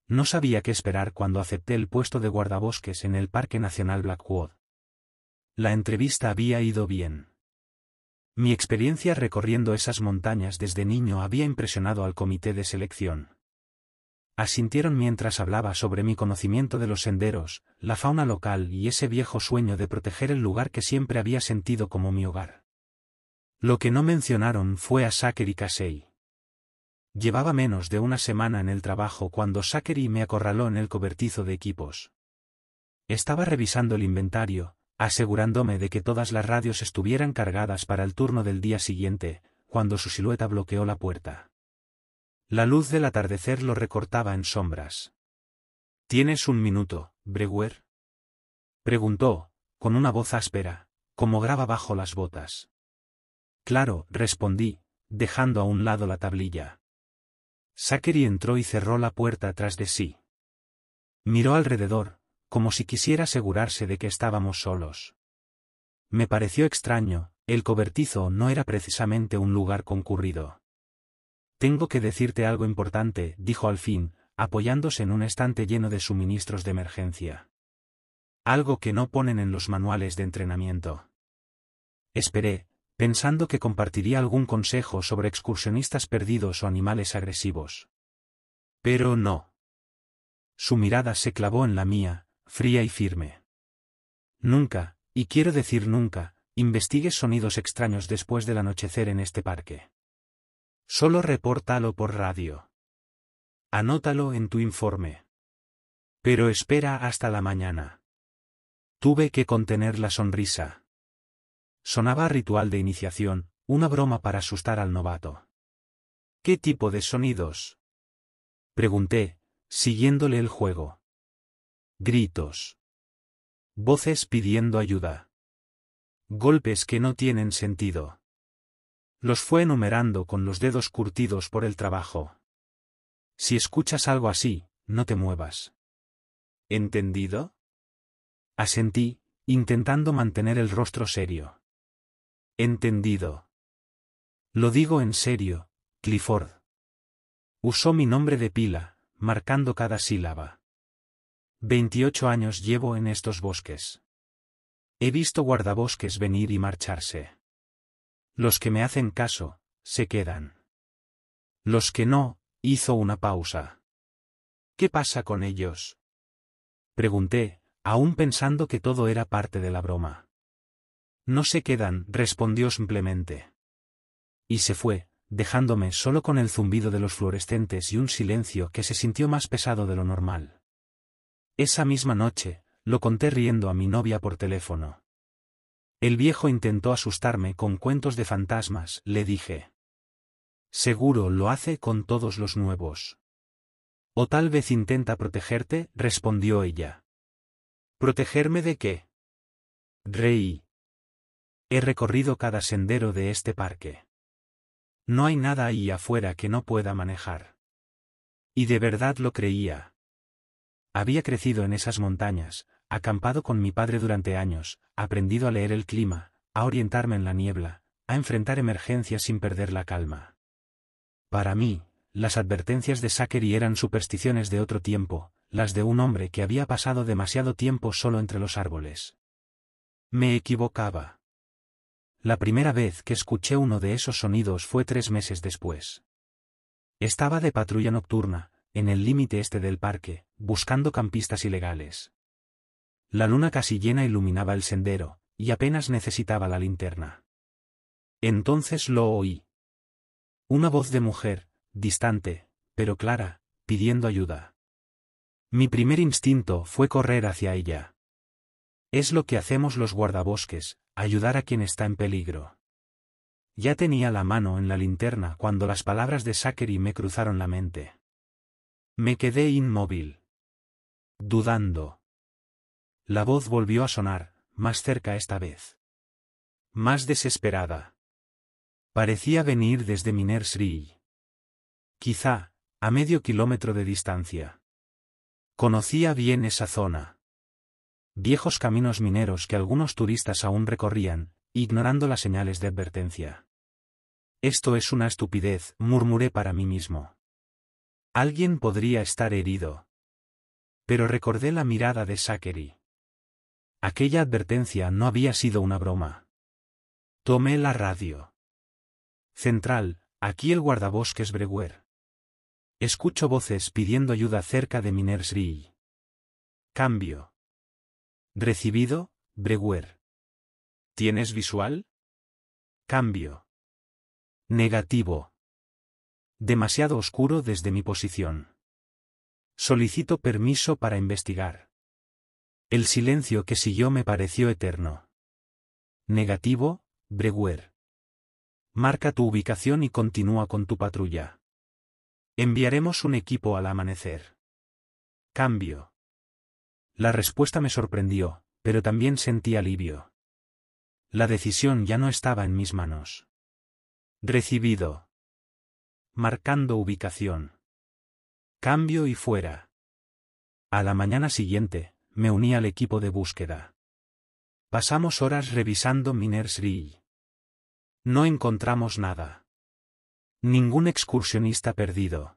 No sabía qué esperar cuando acepté el puesto de guardabosques en el Parque Nacional Blackwood. La entrevista había ido bien. Mi experiencia recorriendo esas montañas desde niño había impresionado al comité de selección. Asintieron mientras hablaba sobre mi conocimiento de los senderos, la fauna local y ese viejo sueño de proteger el lugar que siempre había sentido como mi hogar. Lo que no mencionaron fue a Zachary Casey. Llevaba menos de una semana en el trabajo cuando Zachary me acorraló en el cobertizo de equipos. Estaba revisando el inventario, asegurándome de que todas las radios estuvieran cargadas para el turno del día siguiente, cuando su silueta bloqueó la puerta. La luz del atardecer lo recortaba en sombras. ¿Tienes un minuto, Brewer?, preguntó, con una voz áspera, como grava bajo las botas. Claro, respondí, dejando a un lado la tablilla. Zachary entró y cerró la puerta tras de sí. Miró alrededor, como si quisiera asegurarse de que estábamos solos. Me pareció extraño, el cobertizo no era precisamente un lugar concurrido. Tengo que decirte algo importante, dijo al fin, apoyándose en un estante lleno de suministros de emergencia. Algo que no ponen en los manuales de entrenamiento. Esperé, pensando que compartiría algún consejo sobre excursionistas perdidos o animales agresivos. Pero no. Su mirada se clavó en la mía, fría y firme. Nunca, y quiero decir nunca, investigues sonidos extraños después del anochecer en este parque. Solo repórtalo por radio. Anótalo en tu informe. Pero espera hasta la mañana. Tuve que contener la sonrisa. Sonaba a ritual de iniciación, una broma para asustar al novato. ¿Qué tipo de sonidos?, pregunté, siguiéndole el juego. Gritos. Voces pidiendo ayuda. Golpes que no tienen sentido. Los fue enumerando con los dedos curtidos por el trabajo. Si escuchas algo así, no te muevas. ¿Entendido?, asentí, intentando mantener el rostro serio. Entendido. Lo digo en serio, Clifford. Usó mi nombre de pila, marcando cada sílaba. 28 años llevo en estos bosques. He visto guardabosques venir y marcharse. Los que me hacen caso, se quedan. Los que no, hizo una pausa. ¿Qué pasa con ellos?, pregunté, aún pensando que todo era parte de la broma. No se quedan, respondió simplemente. Y se fue, dejándome solo con el zumbido de los fluorescentes y un silencio que se sintió más pesado de lo normal. Esa misma noche, lo conté riendo a mi novia por teléfono. El viejo intentó asustarme con cuentos de fantasmas, le dije. Seguro lo hace con todos los nuevos. O tal vez intenta protegerte, respondió ella. ¿Protegerme de qué? Reí. He recorrido cada sendero de este parque. No hay nada ahí afuera que no pueda manejar. Y de verdad lo creía. Había crecido en esas montañas, acampado con mi padre durante años, aprendido a leer el clima, a orientarme en la niebla, a enfrentar emergencias sin perder la calma. Para mí, las advertencias de Zachary eran supersticiones de otro tiempo, las de un hombre que había pasado demasiado tiempo solo entre los árboles. Me equivocaba. La primera vez que escuché uno de esos sonidos fue 3 meses después. Estaba de patrulla nocturna, en el límite este del parque, buscando campistas ilegales. La luna casi llena iluminaba el sendero, y apenas necesitaba la linterna. Entonces lo oí. Una voz de mujer, distante, pero clara, pidiendo ayuda. Mi primer instinto fue correr hacia ella. Es lo que hacemos los guardabosques, ayudar a quien está en peligro. Ya tenía la mano en la linterna cuando las palabras de Zachary me cruzaron la mente. Me quedé inmóvil. Dudando. La voz volvió a sonar, más cerca esta vez. Más desesperada. Parecía venir desde mi nursery. Quizá, a medio kilómetro de distancia. Conocía bien esa zona. Viejos caminos mineros que algunos turistas aún recorrían, ignorando las señales de advertencia. Esto es una estupidez, murmuré para mí mismo. Alguien podría estar herido. Pero recordé la mirada de Zachary. Aquella advertencia no había sido una broma. Tomé la radio. Central, aquí el guardabosques Breguer. Escucho voces pidiendo ayuda cerca de Miners Ridge. Cambio. Recibido, Breguer. ¿Tienes visual? Cambio. Negativo. Demasiado oscuro desde mi posición. Solicito permiso para investigar. El silencio que siguió me pareció eterno. Negativo, Breguer. Marca tu ubicación y continúa con tu patrulla. Enviaremos un equipo al amanecer. Cambio. La respuesta me sorprendió, pero también sentí alivio. La decisión ya no estaba en mis manos. Recibido. Marcando ubicación. Cambio y fuera. A la mañana siguiente, me uní al equipo de búsqueda. Pasamos horas revisando Miners Ridge. No encontramos nada. Ningún excursionista perdido.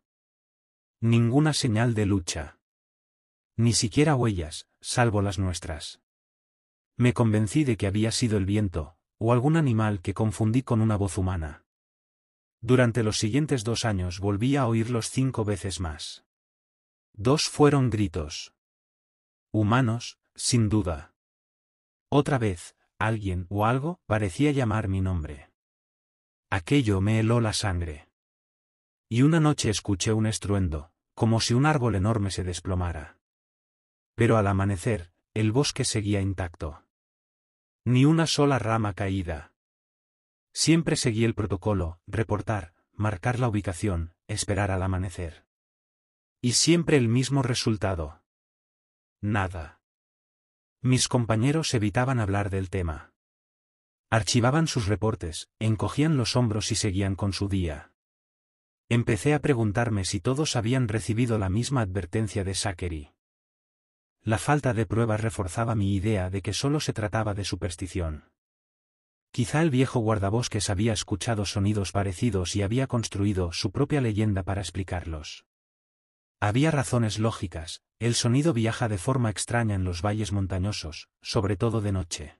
Ninguna señal de lucha. Ni siquiera huellas, salvo las nuestras. Me convencí de que había sido el viento, o algún animal que confundí con una voz humana. Durante los siguientes 2 años volví a oírlos 5 veces más. 2 fueron gritos. Humanos, sin duda. Otra vez, alguien o algo parecía llamar mi nombre. Aquello me heló la sangre. Y una noche escuché un estruendo, como si un árbol enorme se desplomara. Pero al amanecer, el bosque seguía intacto. Ni una sola rama caída. Siempre seguí el protocolo: reportar, marcar la ubicación, esperar al amanecer. Y siempre el mismo resultado. Nada. Mis compañeros evitaban hablar del tema. Archivaban sus reportes, encogían los hombros y seguían con su día. Empecé a preguntarme si todos habían recibido la misma advertencia de Zachary. La falta de pruebas reforzaba mi idea de que solo se trataba de superstición. Quizá el viejo guardabosques había escuchado sonidos parecidos y había construido su propia leyenda para explicarlos. Había razones lógicas: el sonido viaja de forma extraña en los valles montañosos, sobre todo de noche.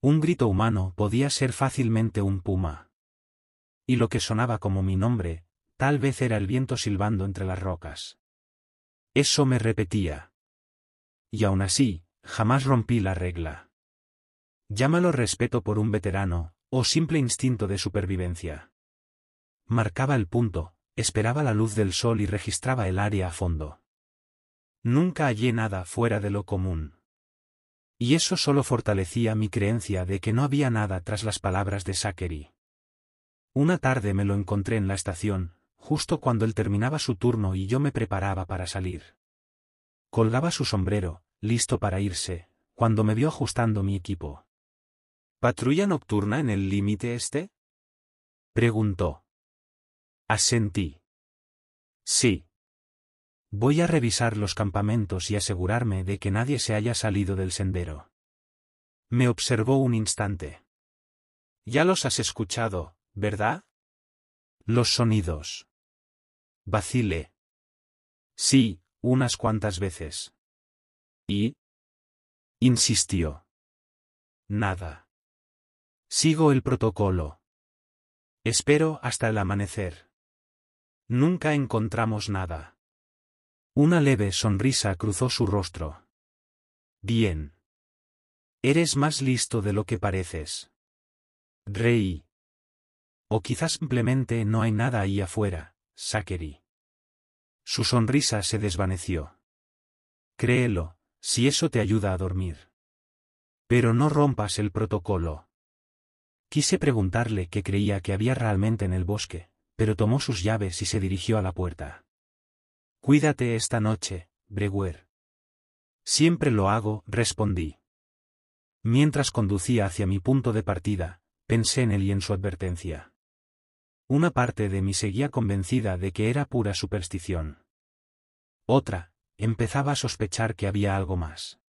Un grito humano podía ser fácilmente un puma. Y lo que sonaba como mi nombre, tal vez era el viento silbando entre las rocas. Eso me repetía. Y aún así, jamás rompí la regla. Llámalo respeto por un veterano, o simple instinto de supervivencia. Marcaba el punto, esperaba la luz del sol y registraba el área a fondo. Nunca hallé nada fuera de lo común. Y eso solo fortalecía mi creencia de que no había nada tras las palabras de Zachary. Una tarde me lo encontré en la estación, justo cuando él terminaba su turno y yo me preparaba para salir. Colgaba su sombrero, listo para irse, cuando me vio ajustando mi equipo. ¿Patrulla nocturna en el límite este?, preguntó. Asentí. Sí. Voy a revisar los campamentos y asegurarme de que nadie se haya salido del sendero. Me observó un instante. Ya los has escuchado, ¿verdad? Los sonidos. Vacilé. Sí, unas cuantas veces. ¿Y? Insistió. Nada. Sigo el protocolo. Espero hasta el amanecer. Nunca encontramos nada. Una leve sonrisa cruzó su rostro. Bien. Eres más listo de lo que pareces. Reí. O quizás simplemente no hay nada ahí afuera, Zachary. Su sonrisa se desvaneció. Créelo, si eso te ayuda a dormir. Pero no rompas el protocolo. Quise preguntarle qué creía que había realmente en el bosque, pero tomó sus llaves y se dirigió a la puerta. Cuídate esta noche, Breguer. Siempre lo hago, respondí. Mientras conducía hacia mi punto de partida, pensé en él y en su advertencia. Una parte de mí seguía convencida de que era pura superstición. Otra, empezaba a sospechar que había algo más.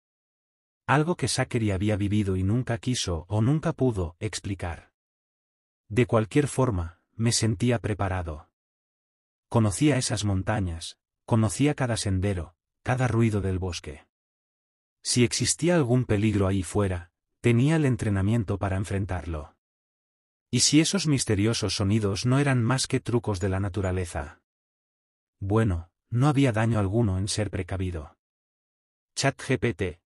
Algo que Zachary había vivido y nunca quiso o nunca pudo explicar. De cualquier forma, me sentía preparado. Conocía esas montañas, conocía cada sendero, cada ruido del bosque. Si existía algún peligro ahí fuera, tenía el entrenamiento para enfrentarlo. ¿Y si esos misteriosos sonidos no eran más que trucos de la naturaleza? Bueno, no había daño alguno en ser precavido. ChatGPT.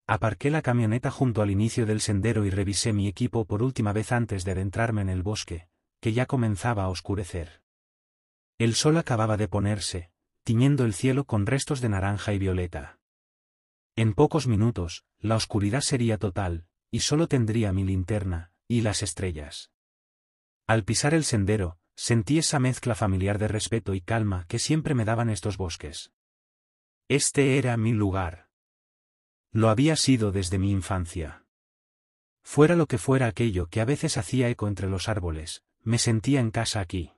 Aparqué la camioneta junto al inicio del sendero y revisé mi equipo por última vez antes de adentrarme en el bosque, que ya comenzaba a oscurecer. El sol acababa de ponerse, tiñendo el cielo con restos de naranja y violeta. En pocos minutos, la oscuridad sería total, y solo tendría mi linterna, y las estrellas. Al pisar el sendero, sentí esa mezcla familiar de respeto y calma que siempre me daban estos bosques. Este era mi lugar. Lo había sido desde mi infancia. Fuera lo que fuera aquello que a veces hacía eco entre los árboles, me sentía en casa aquí.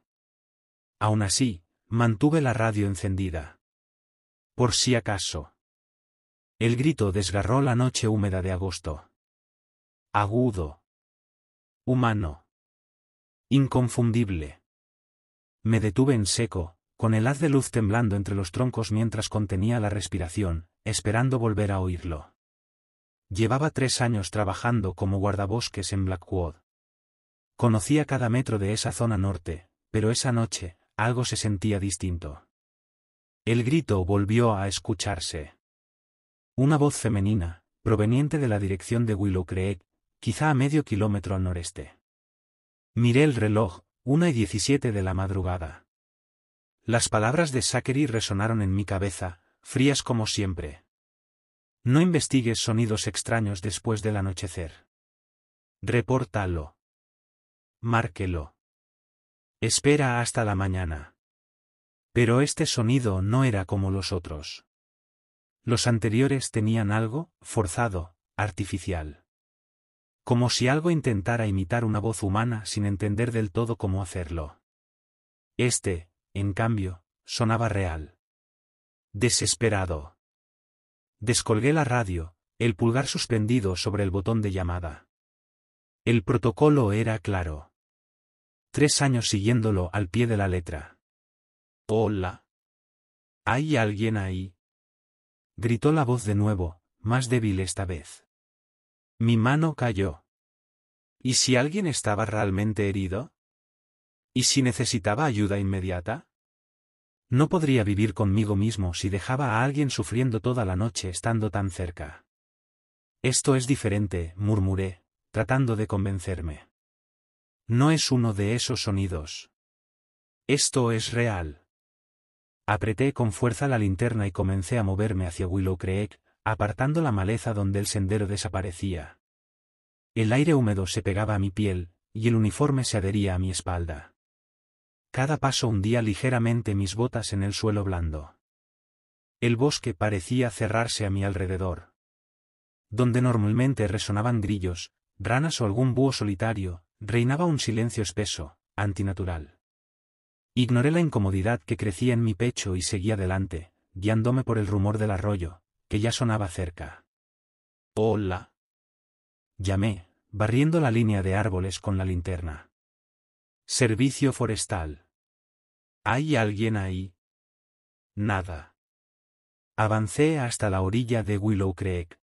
Aún así, mantuve la radio encendida. Por si acaso. El grito desgarró la noche húmeda de agosto. Agudo. Humano. Inconfundible. Me detuve en seco, con el haz de luz temblando entre los troncos mientras contenía la respiración, esperando volver a oírlo. Llevaba 3 años trabajando como guardabosques en Blackwood. Conocía cada metro de esa zona norte, pero esa noche, algo se sentía distinto. El grito volvió a escucharse. Una voz femenina, proveniente de la dirección de Willow Creek, quizá a medio kilómetro al noreste. Miré el reloj, 1:17 de la madrugada. Las palabras de Zachary resonaron en mi cabeza, frías como siempre. No investigues sonidos extraños después del anochecer. Repórtalo. Márquelo. Espera hasta la mañana. Pero este sonido no era como los otros. Los anteriores tenían algo, forzado, artificial. Como si algo intentara imitar una voz humana sin entender del todo cómo hacerlo. Este, en cambio, sonaba real. Desesperado. Descolgué la radio, el pulgar suspendido sobre el botón de llamada. El protocolo era claro. 3 años siguiéndolo al pie de la letra. Hola. ¿Hay alguien ahí? Gritó la voz de nuevo, más débil esta vez. Mi mano cayó. ¿Y si alguien estaba realmente herido? ¿Y si necesitaba ayuda inmediata? No podría vivir conmigo mismo si dejaba a alguien sufriendo toda la noche estando tan cerca. Esto es diferente, murmuré, tratando de convencerme. No es uno de esos sonidos. Esto es real. Apreté con fuerza la linterna y comencé a moverme hacia Willow Creek, apartando la maleza donde el sendero desaparecía. El aire húmedo se pegaba a mi piel, y el uniforme se adhería a mi espalda. Cada paso hundía ligeramente mis botas en el suelo blando. El bosque parecía cerrarse a mi alrededor. Donde normalmente resonaban grillos, ranas o algún búho solitario, reinaba un silencio espeso, antinatural. Ignoré la incomodidad que crecía en mi pecho y seguí adelante, guiándome por el rumor del arroyo, que ya sonaba cerca. Hola. Llamé, barriendo la línea de árboles con la linterna. Servicio forestal. ¿Hay alguien ahí? Nada. Avancé hasta la orilla de Willow Creek.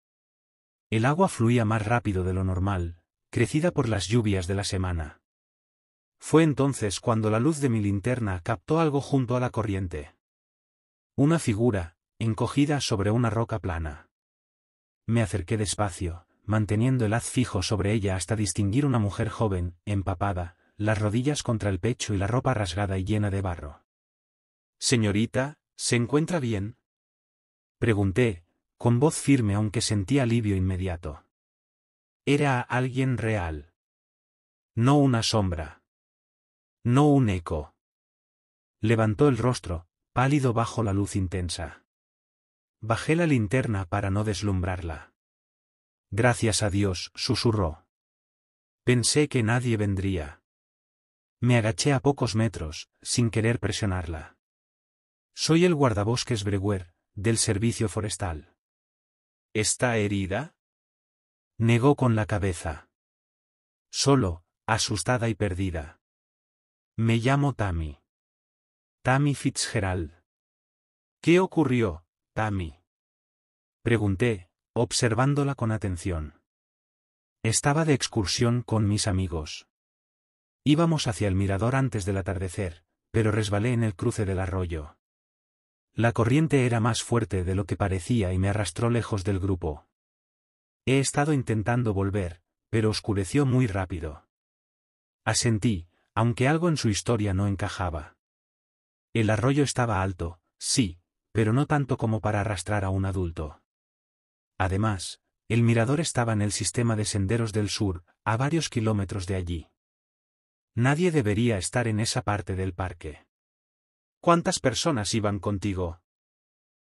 El agua fluía más rápido de lo normal, crecida por las lluvias de la semana. Fue entonces cuando la luz de mi linterna captó algo junto a la corriente. Una figura, encogida sobre una roca plana. Me acerqué despacio, manteniendo el haz fijo sobre ella hasta distinguir una mujer joven, empapada, las rodillas contra el pecho y la ropa rasgada y llena de barro. Señorita, ¿se encuentra bien? Pregunté, con voz firme aunque sentí alivio inmediato. Era alguien real. No una sombra. No un eco. Levantó el rostro, pálido bajo la luz intensa. Bajé la linterna para no deslumbrarla. Gracias a Dios, susurró. Pensé que nadie vendría. Me agaché a pocos metros, sin querer presionarla. Soy el guardabosques Brewer, del servicio forestal. ¿Está herida? Negó con la cabeza. Solo, asustada y perdida. Me llamo Tammy. Tammy Fitzgerald. ¿Qué ocurrió? Tammy? Pregunté, observándola con atención. Estaba de excursión con mis amigos. Íbamos hacia el mirador antes del atardecer, pero resbalé en el cruce del arroyo. La corriente era más fuerte de lo que parecía y me arrastró lejos del grupo. He estado intentando volver, pero oscureció muy rápido. Asentí, aunque algo en su historia no encajaba. El arroyo estaba alto, sí, pero no tanto como para arrastrar a un adulto. Además, el mirador estaba en el sistema de senderos del sur, a varios kilómetros de allí. Nadie debería estar en esa parte del parque. ¿Cuántas personas iban contigo?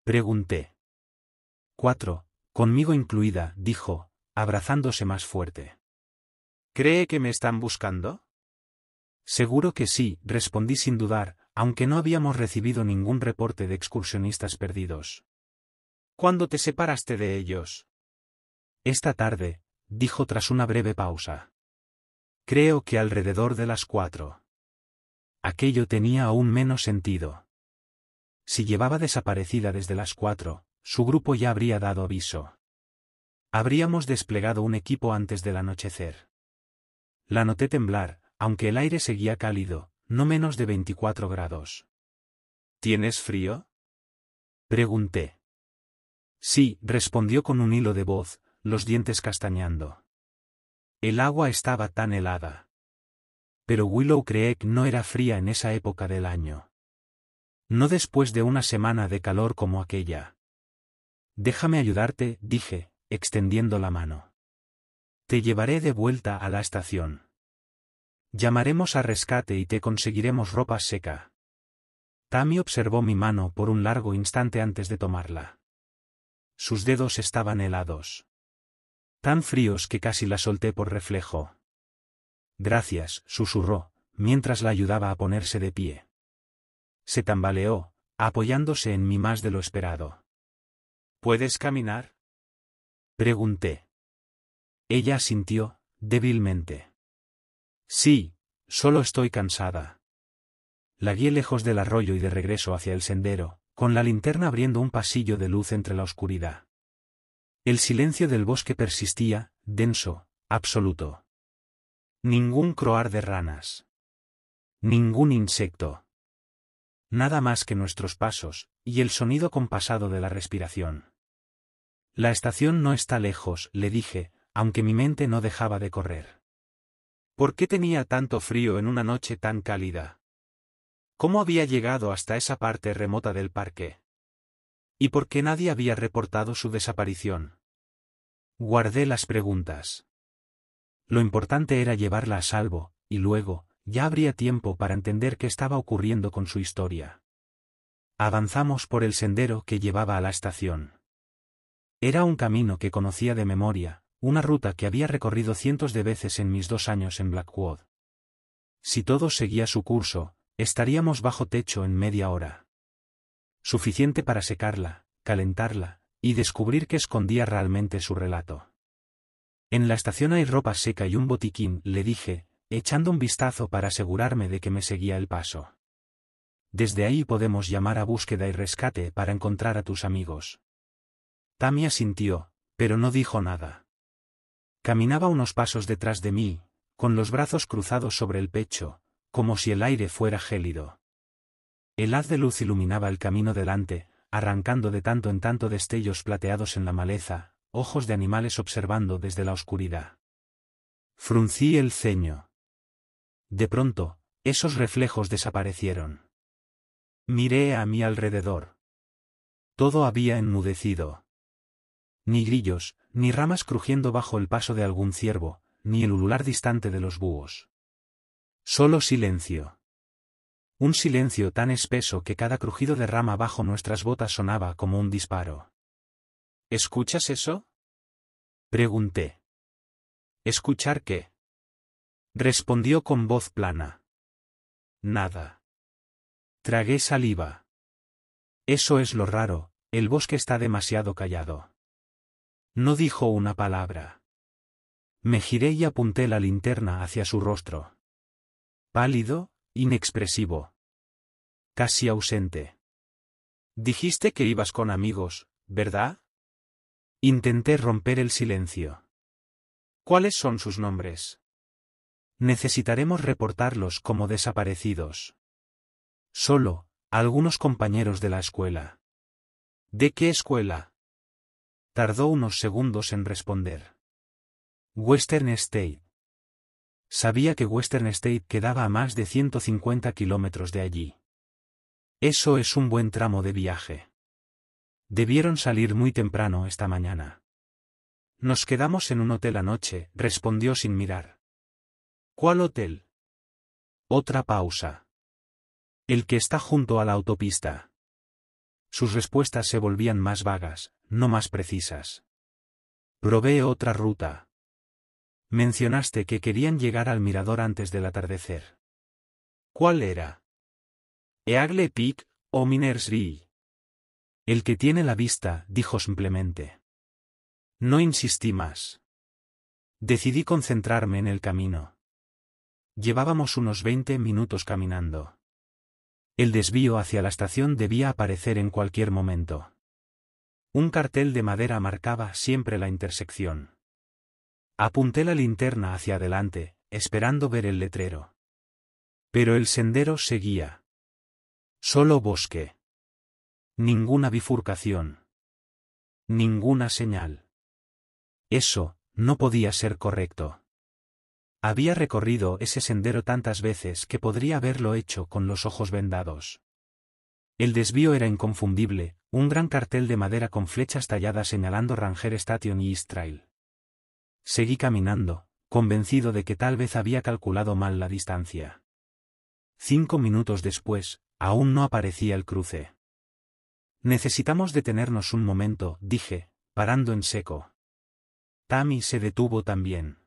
Pregunté. 4, conmigo incluida, dijo, abrazándose más fuerte. ¿Cree que me están buscando? Seguro que sí, respondí sin dudar, aunque no habíamos recibido ningún reporte de excursionistas perdidos. ¿Cuándo te separaste de ellos? Esta tarde, dijo tras una breve pausa. Creo que alrededor de las 4. Aquello tenía aún menos sentido. Si llevaba desaparecida desde las 4, su grupo ya habría dado aviso. Habríamos desplegado un equipo antes del anochecer. La noté temblar, aunque el aire seguía cálido, no menos de 24 grados. ¿Tienes frío? Pregunté. Sí, respondió con un hilo de voz, los dientes castañando. El agua estaba tan helada. Pero Willow Creek no era fría en esa época del año. No después de una semana de calor como aquella. Déjame ayudarte, dije, extendiendo la mano. Te llevaré de vuelta a la estación. Llamaremos a rescate y te conseguiremos ropa seca. Tammy observó mi mano por un largo instante antes de tomarla. Sus dedos estaban helados. Tan fríos que casi la solté por reflejo. Gracias, susurró, mientras la ayudaba a ponerse de pie. Se tambaleó, apoyándose en mí más de lo esperado. ¿Puedes caminar? Pregunté. Ella asintió, débilmente. Sí, solo estoy cansada. La guié lejos del arroyo y de regreso hacia el sendero, con la linterna abriendo un pasillo de luz entre la oscuridad. El silencio del bosque persistía, denso, absoluto. Ningún croar de ranas. Ningún insecto. Nada más que nuestros pasos, y el sonido compasado de la respiración. La estación no está lejos, le dije, aunque mi mente no dejaba de correr. ¿Por qué tenía tanto frío en una noche tan cálida? ¿Cómo había llegado hasta esa parte remota del parque? ¿Y por qué nadie había reportado su desaparición? Guardé las preguntas. Lo importante era llevarla a salvo, y luego, ya habría tiempo para entender qué estaba ocurriendo con su historia. Avanzamos por el sendero que llevaba a la estación. Era un camino que conocía de memoria, una ruta que había recorrido cientos de veces en mis 2 años en Blackwood. Si todo seguía su curso, estaríamos bajo techo en media hora. Suficiente para secarla, calentarla, y descubrir qué escondía realmente su relato. En la estación hay ropa seca y un botiquín, le dije, echando un vistazo para asegurarme de que me seguía el paso. Desde ahí podemos llamar a búsqueda y rescate para encontrar a tus amigos. Tammy asintió, pero no dijo nada. Caminaba unos pasos detrás de mí, con los brazos cruzados sobre el pecho, como si el aire fuera gélido. El haz de luz iluminaba el camino delante, arrancando de tanto en tanto destellos plateados en la maleza, ojos de animales observando desde la oscuridad. Fruncí el ceño. De pronto, esos reflejos desaparecieron. Miré a mi alrededor. Todo había enmudecido. Ni grillos, ni ramas crujiendo bajo el paso de algún ciervo, ni el ulular distante de los búhos. Solo silencio. Un silencio tan espeso que cada crujido de rama bajo nuestras botas sonaba como un disparo. ¿Escuchas eso? Pregunté. ¿Escuchar qué? Respondió con voz plana. Nada. Tragué saliva. Eso es lo raro, el bosque está demasiado callado. No dijo una palabra. Me giré y apunté la linterna hacia su rostro. Pálido, inexpresivo. Casi ausente. Dijiste que ibas con amigos, ¿verdad? Intenté romper el silencio. ¿Cuáles son sus nombres? Necesitaremos reportarlos como desaparecidos. Solo, algunos compañeros de la escuela. ¿De qué escuela? Tardó unos segundos en responder. Western State. Sabía que Western State quedaba a más de 150 kilómetros de allí. Eso es un buen tramo de viaje. Debieron salir muy temprano esta mañana. Nos quedamos en un hotel anoche, respondió sin mirar. ¿Cuál hotel? Otra pausa. El que está junto a la autopista. Sus respuestas se volvían más vagas, no más precisas. Probé otra ruta. Mencionaste que querían llegar al mirador antes del atardecer. ¿Cuál era? Eagle Peak o Miners Ridge. El que tiene la vista, dijo simplemente. No insistí más. Decidí concentrarme en el camino. Llevábamos unos 20 minutos caminando. El desvío hacia la estación debía aparecer en cualquier momento. Un cartel de madera marcaba siempre la intersección. Apunté la linterna hacia adelante, esperando ver el letrero. Pero el sendero seguía. Solo bosque. Ninguna bifurcación. Ninguna señal. Eso, no podía ser correcto. Había recorrido ese sendero tantas veces que podría haberlo hecho con los ojos vendados. El desvío era inconfundible, un gran cartel de madera con flechas talladas señalando Ranger Station y East Trail. Seguí caminando, convencido de que tal vez había calculado mal la distancia. 5 minutos después, aún no aparecía el cruce. Necesitamos detenernos un momento, dije, parando en seco. Tammy se detuvo también.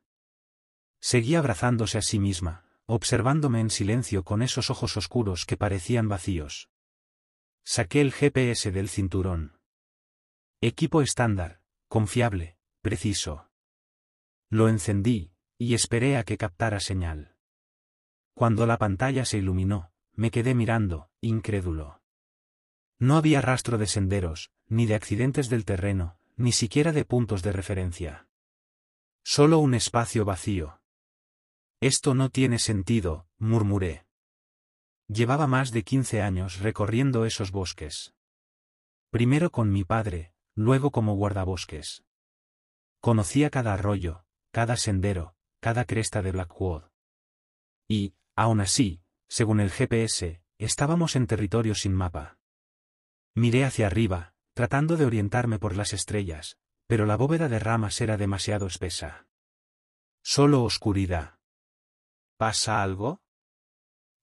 Seguía abrazándose a sí misma, observándome en silencio con esos ojos oscuros que parecían vacíos. Saqué el GPS del cinturón. Equipo estándar, confiable, preciso. Lo encendí, y esperé a que captara señal. Cuando la pantalla se iluminó, me quedé mirando, incrédulo. No había rastro de senderos, ni de accidentes del terreno, ni siquiera de puntos de referencia. Solo un espacio vacío. Esto no tiene sentido, murmuré. Llevaba más de 15 años recorriendo esos bosques. Primero con mi padre, luego como guardabosques. Conocía cada arroyo, cada sendero, cada cresta de Blackwood. Y, aún así, según el GPS, estábamos en territorio sin mapa. Miré hacia arriba, tratando de orientarme por las estrellas, pero la bóveda de ramas era demasiado espesa. Solo oscuridad. ¿Pasa algo?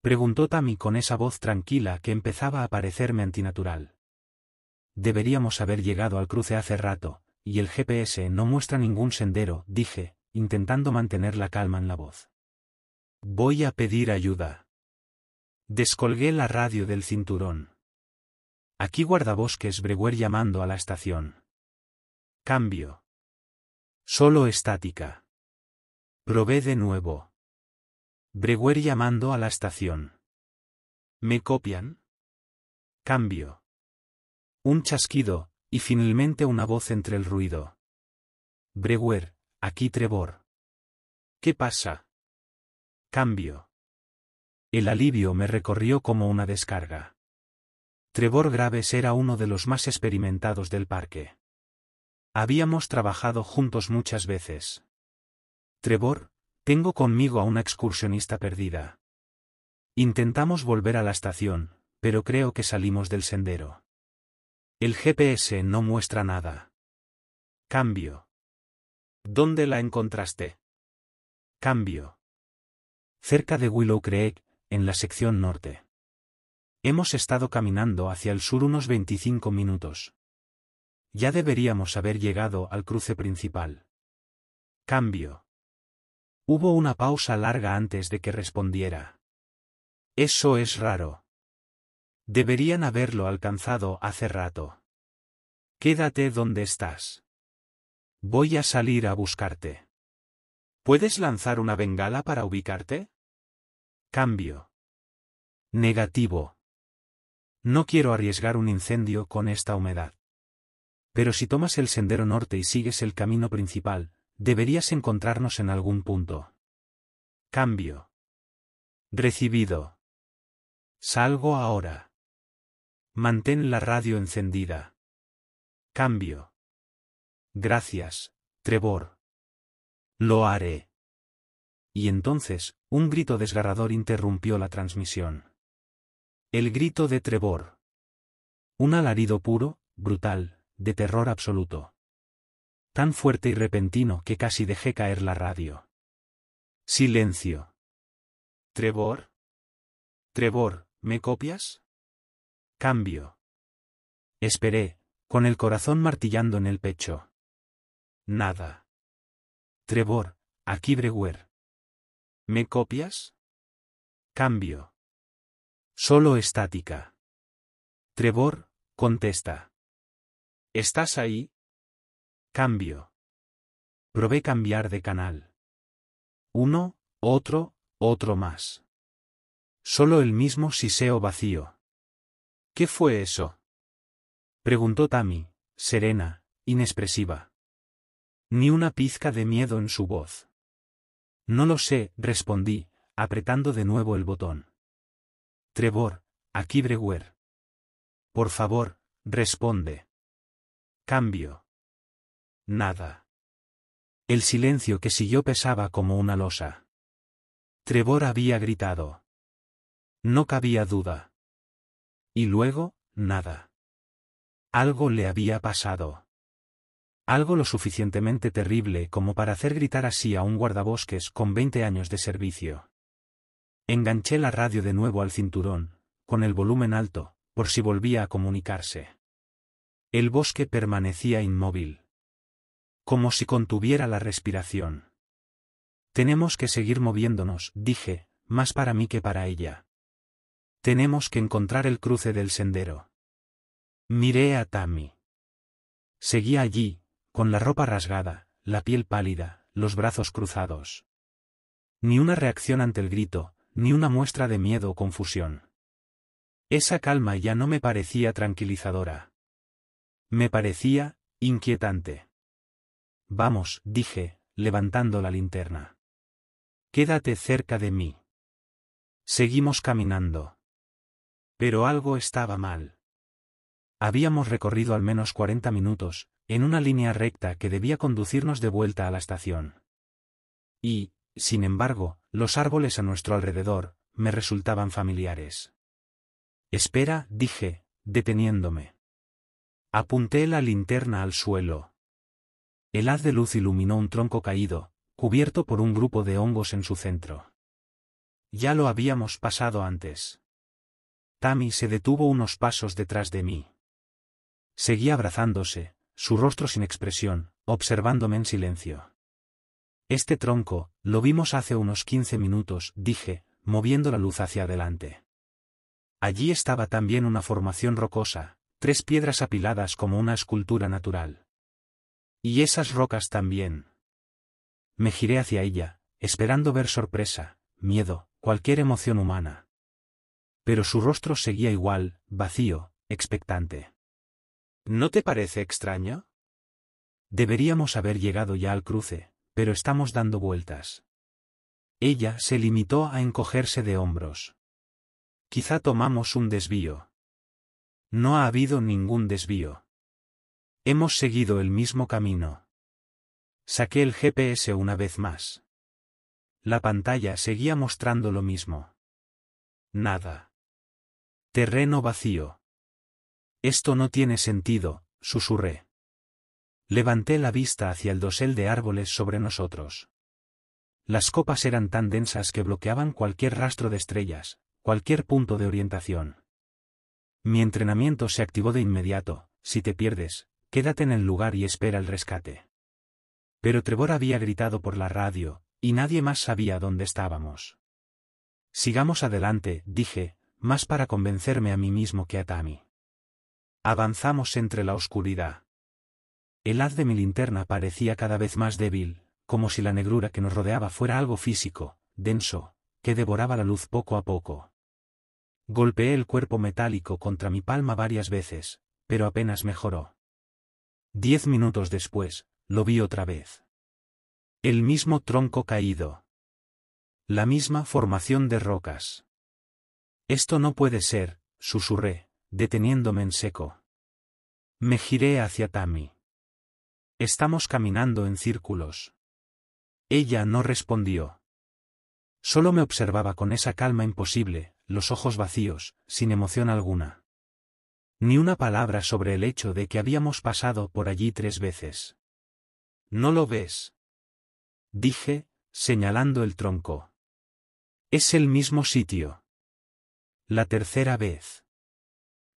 Preguntó Tammy con esa voz tranquila que empezaba a parecerme antinatural. Deberíamos haber llegado al cruce hace rato, y el GPS no muestra ningún sendero, dije, intentando mantener la calma en la voz. Voy a pedir ayuda. Descolgué la radio del cinturón. Aquí guardabosques Brewer llamando a la estación. Cambio. Solo estática. Probé de nuevo. Brewer llamando a la estación. ¿Me copian? Cambio. Un chasquido, y finalmente una voz entre el ruido. Brewer, aquí Trevor. ¿Qué pasa? Cambio. El alivio me recorrió como una descarga. Trevor Graves era uno de los más experimentados del parque. Habíamos trabajado juntos muchas veces. Trevor, tengo conmigo a una excursionista perdida. Intentamos volver a la estación, pero creo que salimos del sendero. El GPS no muestra nada. Cambio. ¿Dónde la encontraste? Cambio. Cerca de Willow Creek, en la sección norte. Hemos estado caminando hacia el sur unos 25 minutos. Ya deberíamos haber llegado al cruce principal. Cambio. Hubo una pausa larga antes de que respondiera. Eso es raro. Deberían haberlo alcanzado hace rato. Quédate donde estás. Voy a salir a buscarte. ¿Puedes lanzar una bengala para ubicarte? Cambio. Negativo. No quiero arriesgar un incendio con esta humedad. Pero si tomas el sendero norte y sigues el camino principal, deberías encontrarnos en algún punto. Cambio. Recibido. Salgo ahora. Mantén la radio encendida. Cambio. Gracias, Trevor. Lo haré. Y entonces, un grito desgarrador interrumpió la transmisión. El grito de Trevor. Un alarido puro, brutal, de terror absoluto. Tan fuerte y repentino que casi dejé caer la radio. Silencio. Trevor. Trevor, ¿me copias? Cambio. Esperé, con el corazón martillando en el pecho. Nada. Trevor, aquí Brewer. ¿Me copias? Cambio. Solo estática. Trevor, contesta. ¿Estás ahí? Cambio. Probé cambiar de canal. Uno, otro más. Solo el mismo siseo vacío. ¿Qué fue eso? Preguntó Tammy, serena, inexpresiva. Ni una pizca de miedo en su voz. No lo sé, respondí, apretando de nuevo el botón. Trevor, aquí Brewer. Por favor, responde. Cambio. Nada. El silencio que siguió pesaba como una losa. Trevor había gritado. No cabía duda. Y luego, nada. Algo le había pasado. Algo lo suficientemente terrible como para hacer gritar así a un guardabosques con 20 años de servicio. Enganché la radio de nuevo al cinturón, con el volumen alto, por si volvía a comunicarse. El bosque permanecía inmóvil. Como si contuviera la respiración. Tenemos que seguir moviéndonos, dije, más para mí que para ella. Tenemos que encontrar el cruce del sendero. Miré a Tammy. Seguía allí, con la ropa rasgada, la piel pálida, los brazos cruzados. Ni una reacción ante el grito, ni una muestra de miedo o confusión. Esa calma ya no me parecía tranquilizadora. Me parecía inquietante. Vamos, dije, levantando la linterna. Quédate cerca de mí. Seguimos caminando. Pero algo estaba mal. Habíamos recorrido al menos 40 minutos, en una línea recta que debía conducirnos de vuelta a la estación. Y, sin embargo, los árboles a nuestro alrededor, me resultaban familiares. Espera, dije, deteniéndome. Apunté la linterna al suelo. El haz de luz iluminó un tronco caído, cubierto por un grupo de hongos en su centro. Ya lo habíamos pasado antes. Tammy se detuvo unos pasos detrás de mí. Seguía abrazándose, su rostro sin expresión, observándome en silencio. Este tronco, lo vimos hace unos 15 minutos, dije, moviendo la luz hacia adelante. Allí estaba también una formación rocosa, 3 piedras apiladas como una escultura natural. Y esas rocas también. Me giré hacia ella, esperando ver sorpresa, miedo, cualquier emoción humana. Pero su rostro seguía igual, vacío, expectante. ¿No te parece extraño? Deberíamos haber llegado ya al cruce, pero estamos dando vueltas. Ella se limitó a encogerse de hombros. Quizá tomamos un desvío. No ha habido ningún desvío. Hemos seguido el mismo camino. Saqué el GPS una vez más. La pantalla seguía mostrando lo mismo. Nada. Terreno vacío. Esto no tiene sentido, susurré. Levanté la vista hacia el dosel de árboles sobre nosotros. Las copas eran tan densas que bloqueaban cualquier rastro de estrellas, cualquier punto de orientación. Mi entrenamiento se activó de inmediato. Si te pierdes, quédate en el lugar y espera el rescate. Pero Trevor había gritado por la radio, y nadie más sabía dónde estábamos. Sigamos adelante, dije, más para convencerme a mí mismo que a Tammy. Avanzamos entre la oscuridad. El haz de mi linterna parecía cada vez más débil, como si la negrura que nos rodeaba fuera algo físico, denso, que devoraba la luz poco a poco. Golpeé el cuerpo metálico contra mi palma varias veces, pero apenas mejoró. 10 minutos después, lo vi otra vez. El mismo tronco caído. La misma formación de rocas. Esto no puede ser, susurré, deteniéndome en seco. Me giré hacia Tammy. Estamos caminando en círculos. Ella no respondió. Solo me observaba con esa calma imposible, los ojos vacíos, sin emoción alguna. Ni una palabra sobre el hecho de que habíamos pasado por allí 3 veces. ¿No lo ves?, dije, señalando el tronco. Es el mismo sitio. La tercera vez.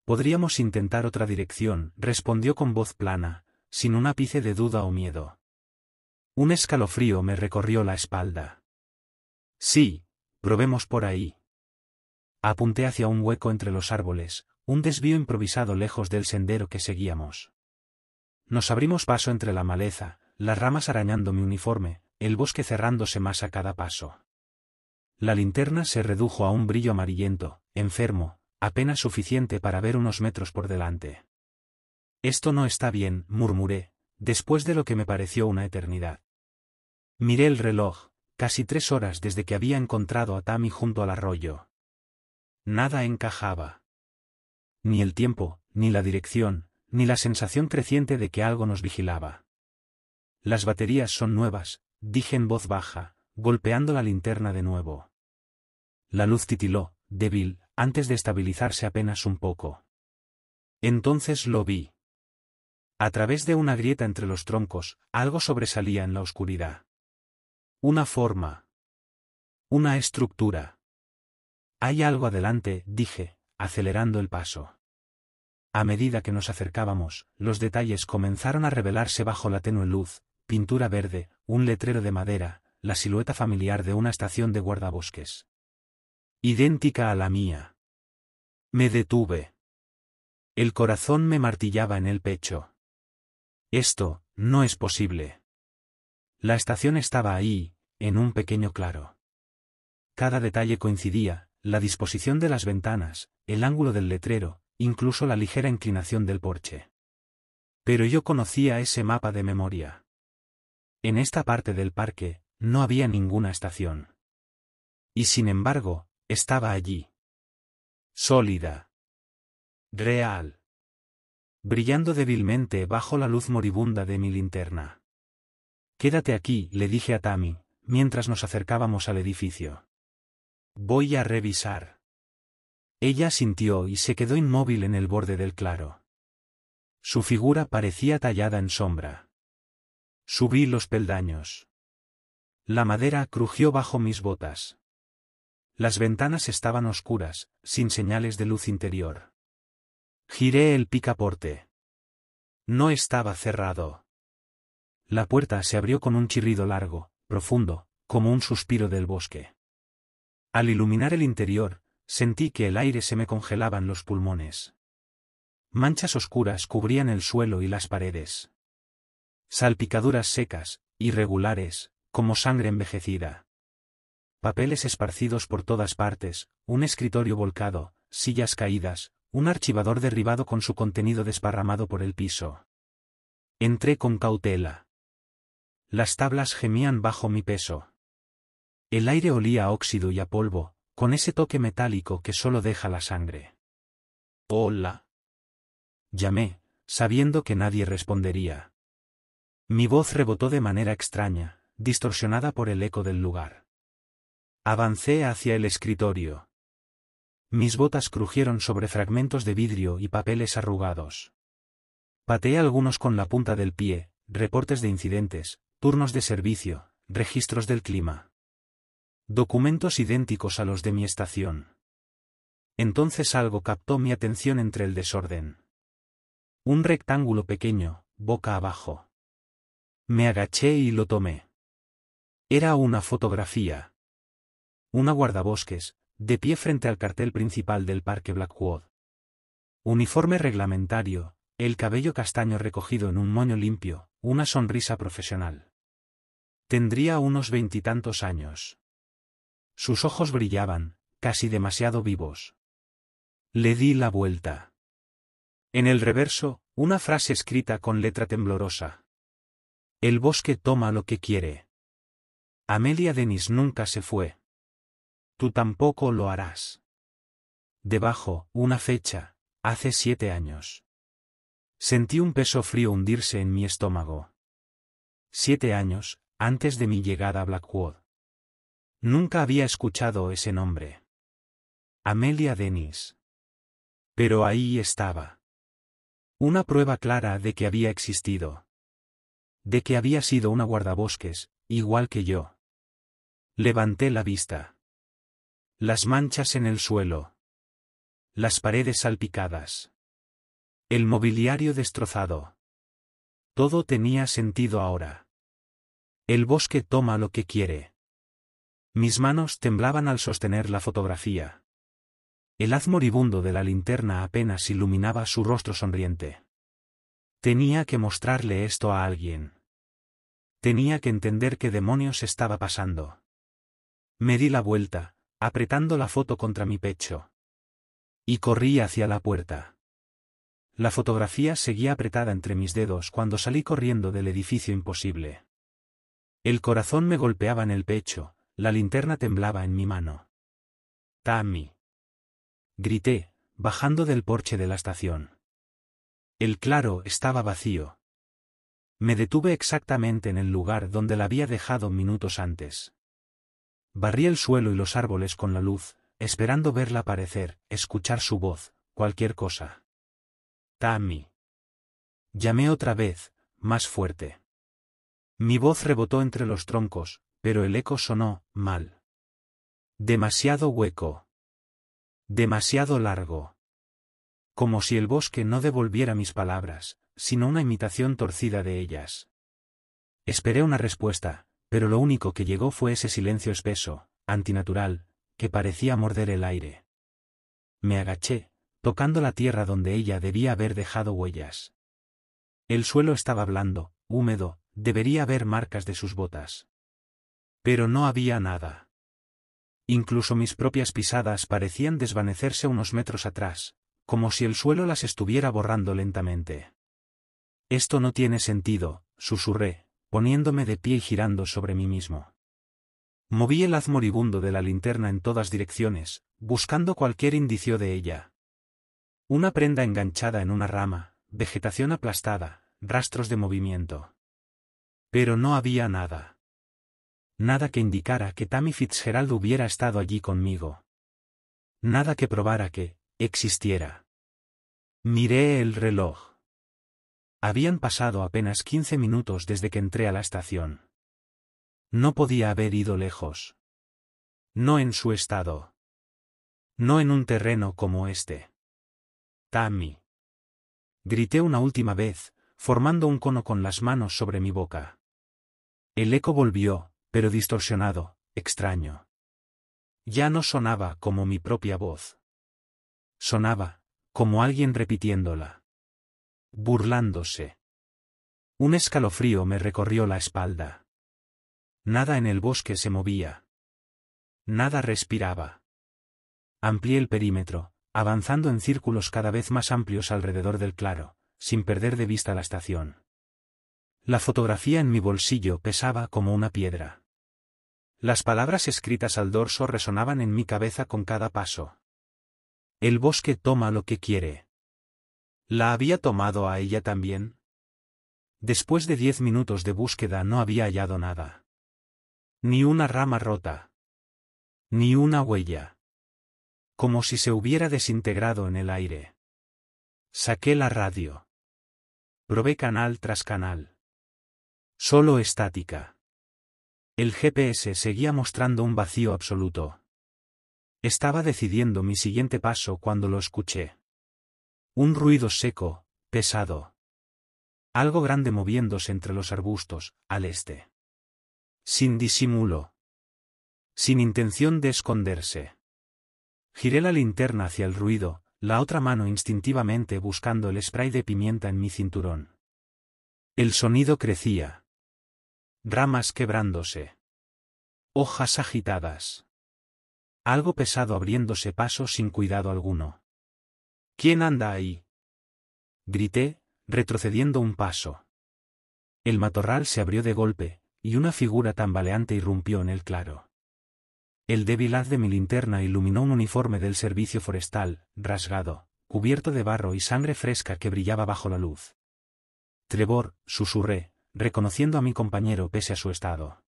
Podríamos intentar otra dirección, respondió con voz plana, sin un ápice de duda o miedo. Un escalofrío me recorrió la espalda. Sí, probemos por ahí. Apunté hacia un hueco entre los árboles, un desvío improvisado lejos del sendero que seguíamos. Nos abrimos paso entre la maleza, las ramas arañando mi uniforme, el bosque cerrándose más a cada paso. La linterna se redujo a un brillo amarillento, enfermo, apenas suficiente para ver unos metros por delante. Esto no está bien, murmuré, después de lo que me pareció una eternidad. Miré el reloj, casi 3 horas desde que había encontrado a Tammy junto al arroyo. Nada encajaba. Ni el tiempo, ni la dirección, ni la sensación creciente de que algo nos vigilaba. Las baterías son nuevas, dije en voz baja, golpeando la linterna de nuevo. La luz titiló, débil, antes de estabilizarse apenas un poco. Entonces lo vi. A través de una grieta entre los troncos, algo sobresalía en la oscuridad. Una forma. Una estructura. Hay algo adelante, dije, acelerando el paso. A medida que nos acercábamos, los detalles comenzaron a revelarse bajo la tenue luz: pintura verde, un letrero de madera, la silueta familiar de una estación de guardabosques. Idéntica a la mía. Me detuve. El corazón me martillaba en el pecho. Esto no es posible. La estación estaba ahí, en un pequeño claro. Cada detalle coincidía: la disposición de las ventanas, el ángulo del letrero, incluso la ligera inclinación del porche. Pero yo conocía ese mapa de memoria. En esta parte del parque, no había ninguna estación. Y sin embargo, estaba allí. Sólida. Real. Brillando débilmente bajo la luz moribunda de mi linterna. Quédate aquí, le dije a Tammy, mientras nos acercábamos al edificio. Voy a revisar. Ella asintió y se quedó inmóvil en el borde del claro. Su figura parecía tallada en sombra. Subí los peldaños. La madera crujió bajo mis botas. Las ventanas estaban oscuras, sin señales de luz interior. Giré el picaporte. No estaba cerrado. La puerta se abrió con un chirrido largo, profundo, como un suspiro del bosque. Al iluminar el interior, sentí que el aire se me congelaba en los pulmones. Manchas oscuras cubrían el suelo y las paredes. Salpicaduras secas, irregulares, como sangre envejecida. Papeles esparcidos por todas partes, un escritorio volcado, sillas caídas, un archivador derribado con su contenido desparramado por el piso. Entré con cautela. Las tablas gemían bajo mi peso. El aire olía a óxido y a polvo, con ese toque metálico que solo deja la sangre. Hola. Llamé, sabiendo que nadie respondería. Mi voz rebotó de manera extraña, distorsionada por el eco del lugar. Avancé hacia el escritorio. Mis botas crujieron sobre fragmentos de vidrio y papeles arrugados. Pateé algunos con la punta del pie: reportes de incidentes, turnos de servicio, registros del clima. Documentos idénticos a los de mi estación. Entonces algo captó mi atención entre el desorden. Un rectángulo pequeño, boca abajo. Me agaché y lo tomé. Era una fotografía. Una guardabosques, de pie frente al cartel principal del Parque Blackwood. Uniforme reglamentario, el cabello castaño recogido en un moño limpio, una sonrisa profesional. Tendría unos 20 y tantos años. Sus ojos brillaban, casi demasiado vivos. Le di la vuelta. En el reverso, una frase escrita con letra temblorosa. El bosque toma lo que quiere. Amelia Denis nunca se fue. Tú tampoco lo harás. Debajo, una fecha, hace 7 años. Sentí un peso frío hundirse en mi estómago. 7 años, antes de mi llegada a Blackwood. Nunca había escuchado ese nombre. Amelia Denis. Pero ahí estaba. Una prueba clara de que había existido. De que había sido una guardabosques, igual que yo. Levanté la vista. Las manchas en el suelo. Las paredes salpicadas. El mobiliario destrozado. Todo tenía sentido ahora. El bosque toma lo que quiere. Mis manos temblaban al sostener la fotografía. El haz moribundo de la linterna apenas iluminaba su rostro sonriente. Tenía que mostrarle esto a alguien. Tenía que entender qué demonios estaba pasando. Me di la vuelta, apretando la foto contra mi pecho. Y corrí hacia la puerta. La fotografía seguía apretada entre mis dedos cuando salí corriendo del edificio imposible. El corazón me golpeaba en el pecho, la linterna temblaba en mi mano. Tammy. Grité, bajando del porche de la estación. El claro estaba vacío. Me detuve exactamente en el lugar donde la había dejado minutos antes. Barrí el suelo y los árboles con la luz, esperando verla aparecer, escuchar su voz, cualquier cosa. Tammy. Llamé otra vez, más fuerte. Mi voz rebotó entre los troncos, pero el eco sonó mal. Demasiado hueco. Demasiado largo. Como si el bosque no devolviera mis palabras, sino una imitación torcida de ellas. Esperé una respuesta, pero lo único que llegó fue ese silencio espeso, antinatural, que parecía morder el aire. Me agaché, tocando la tierra donde ella debía haber dejado huellas. El suelo estaba blando, húmedo, debería haber marcas de sus botas. Pero no había nada. Incluso mis propias pisadas parecían desvanecerse unos metros atrás, como si el suelo las estuviera borrando lentamente. Esto no tiene sentido, susurré, poniéndome de pie y girando sobre mí mismo. Moví el haz moribundo de la linterna en todas direcciones, buscando cualquier indicio de ella. Una prenda enganchada en una rama, vegetación aplastada, rastros de movimiento. Pero no había nada. Nada que indicara que Tammy Fitzgerald hubiera estado allí conmigo. Nada que probara que existiera. Miré el reloj. Habían pasado apenas 15 minutos desde que entré a la estación. No podía haber ido lejos. No en su estado. No en un terreno como este. Tammy. Grité una última vez, formando un cono con las manos sobre mi boca. El eco volvió, pero distorsionado, extraño. Ya no sonaba como mi propia voz. Sonaba, como alguien repitiéndola. Burlándose. Un escalofrío me recorrió la espalda. Nada en el bosque se movía. Nada respiraba. Amplié el perímetro, avanzando en círculos cada vez más amplios alrededor del claro, sin perder de vista la estación. La fotografía en mi bolsillo pesaba como una piedra. Las palabras escritas al dorso resonaban en mi cabeza con cada paso. El bosque toma lo que quiere. ¿La había tomado a ella también? Después de 10 minutos de búsqueda no había hallado nada. Ni una rama rota. Ni una huella. Como si se hubiera desintegrado en el aire. Saqué la radio. Probé canal tras canal. Solo estática. El GPS seguía mostrando un vacío absoluto. Estaba decidiendo mi siguiente paso cuando lo escuché. Un ruido seco, pesado. Algo grande moviéndose entre los arbustos, al este. Sin disimulo. Sin intención de esconderse. Giré la linterna hacia el ruido, la otra mano instintivamente buscando el spray de pimienta en mi cinturón. El sonido crecía. Ramas quebrándose. Hojas agitadas. Algo pesado abriéndose paso sin cuidado alguno. ¿Quién anda ahí? Grité, retrocediendo un paso. El matorral se abrió de golpe, y una figura tambaleante irrumpió en el claro. El débil haz de mi linterna iluminó un uniforme del servicio forestal, rasgado, cubierto de barro y sangre fresca que brillaba bajo la luz. Trevor, susurré, reconociendo a mi compañero pese a su estado.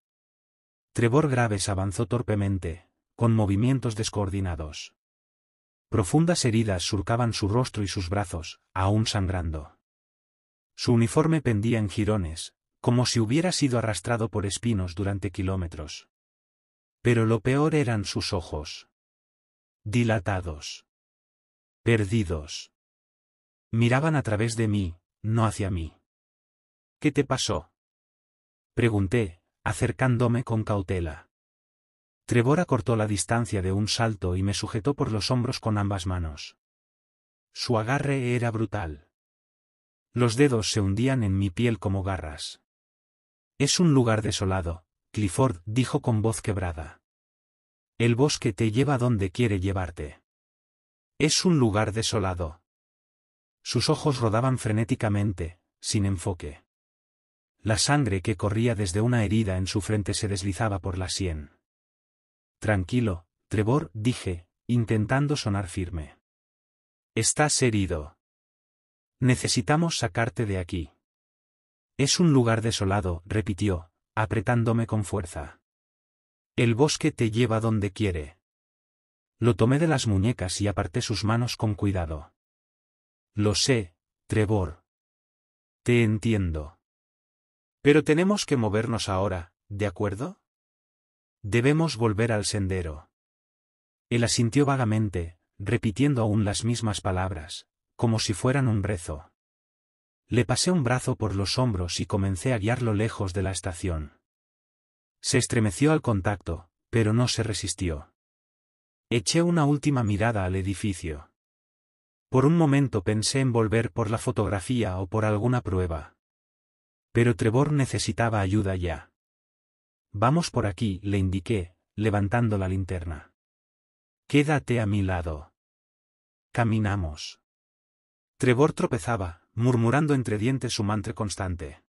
Trevor Graves avanzó torpemente, con movimientos descoordinados. Profundas heridas surcaban su rostro y sus brazos, aún sangrando. Su uniforme pendía en jirones, como si hubiera sido arrastrado por espinos durante kilómetros. Pero lo peor eran sus ojos. Dilatados. Perdidos. Miraban a través de mí, no hacia mí. ¿Qué te pasó? Pregunté, acercándome con cautela. Trevor acortó la distancia de un salto y me sujetó por los hombros con ambas manos. Su agarre era brutal. Los dedos se hundían en mi piel como garras. Es un lugar desolado, Clifford dijo con voz quebrada. El bosque te lleva donde quiere llevarte. Es un lugar desolado. Sus ojos rodaban frenéticamente, sin enfoque. La sangre que corría desde una herida en su frente se deslizaba por la sien. Tranquilo, Trevor, dije, intentando sonar firme. Estás herido. Necesitamos sacarte de aquí. Es un lugar desolado, repitió, apretándome con fuerza. El bosque te lleva donde quiere. Lo tomé de las muñecas y aparté sus manos con cuidado. Lo sé, Trevor. Te entiendo. Pero tenemos que movernos ahora, ¿de acuerdo? Debemos volver al sendero. Él asintió vagamente, repitiendo aún las mismas palabras, como si fueran un rezo. Le pasé un brazo por los hombros y comencé a guiarlo lejos de la estación. Se estremeció al contacto, pero no se resistió. Eché una última mirada al edificio. Por un momento pensé en volver por la fotografía o por alguna prueba. Pero Trevor necesitaba ayuda ya. Vamos por aquí, le indiqué, levantando la linterna. Quédate a mi lado. Caminamos. Trevor tropezaba, murmurando entre dientes su mantra constante.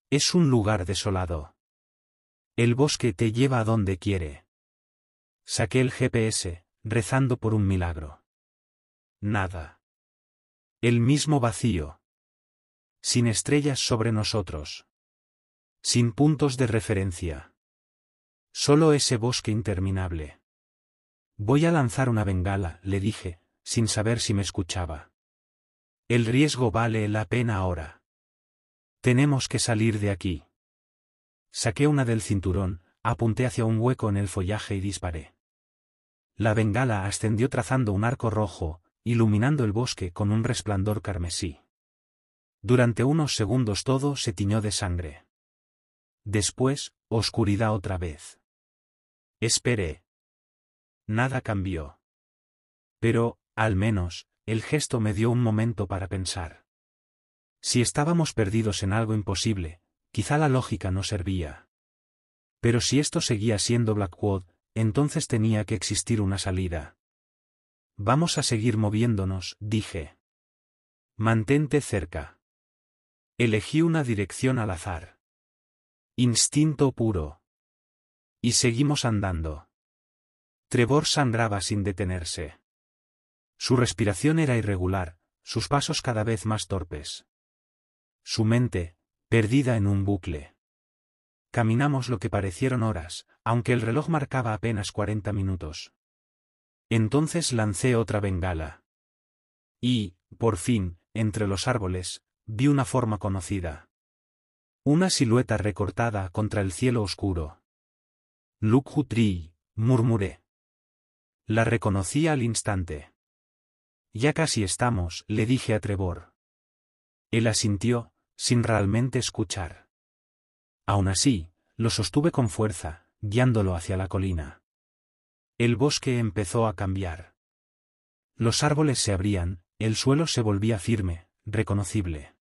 Es un lugar desolado. El bosque te lleva a donde quiere. Saqué el GPS, rezando por un milagro. Nada. El mismo vacío. Sin estrellas sobre nosotros. Sin puntos de referencia. Solo ese bosque interminable. Voy a lanzar una bengala, le dije, sin saber si me escuchaba. El riesgo vale la pena ahora. Tenemos que salir de aquí. Saqué una del cinturón, apunté hacia un hueco en el follaje y disparé. La bengala ascendió trazando un arco rojo, iluminando el bosque con un resplandor carmesí. Durante unos segundos todo se tiñó de sangre. Después, oscuridad otra vez. Esperé. Nada cambió. Pero, al menos, el gesto me dio un momento para pensar. Si estábamos perdidos en algo imposible, quizá la lógica no servía. Pero si esto seguía siendo Blackwood, entonces tenía que existir una salida. Vamos a seguir moviéndonos, dije. Mantente cerca. Elegí una dirección al azar. Instinto puro. Y seguimos andando. Trevor sangraba sin detenerse. Su respiración era irregular, sus pasos cada vez más torpes. Su mente, perdida en un bucle. Caminamos lo que parecieron horas, aunque el reloj marcaba apenas 40 minutos. Entonces lancé otra bengala. Y, por fin, entre los árboles, vi una forma conocida. Una silueta recortada contra el cielo oscuro. Luke Guthrie, murmuré. La reconocí al instante. Ya casi estamos, le dije a Trevor. Él asintió, sin realmente escuchar. Aún así, lo sostuve con fuerza, guiándolo hacia la colina. El bosque empezó a cambiar. Los árboles se abrían, el suelo se volvía firme, reconocible.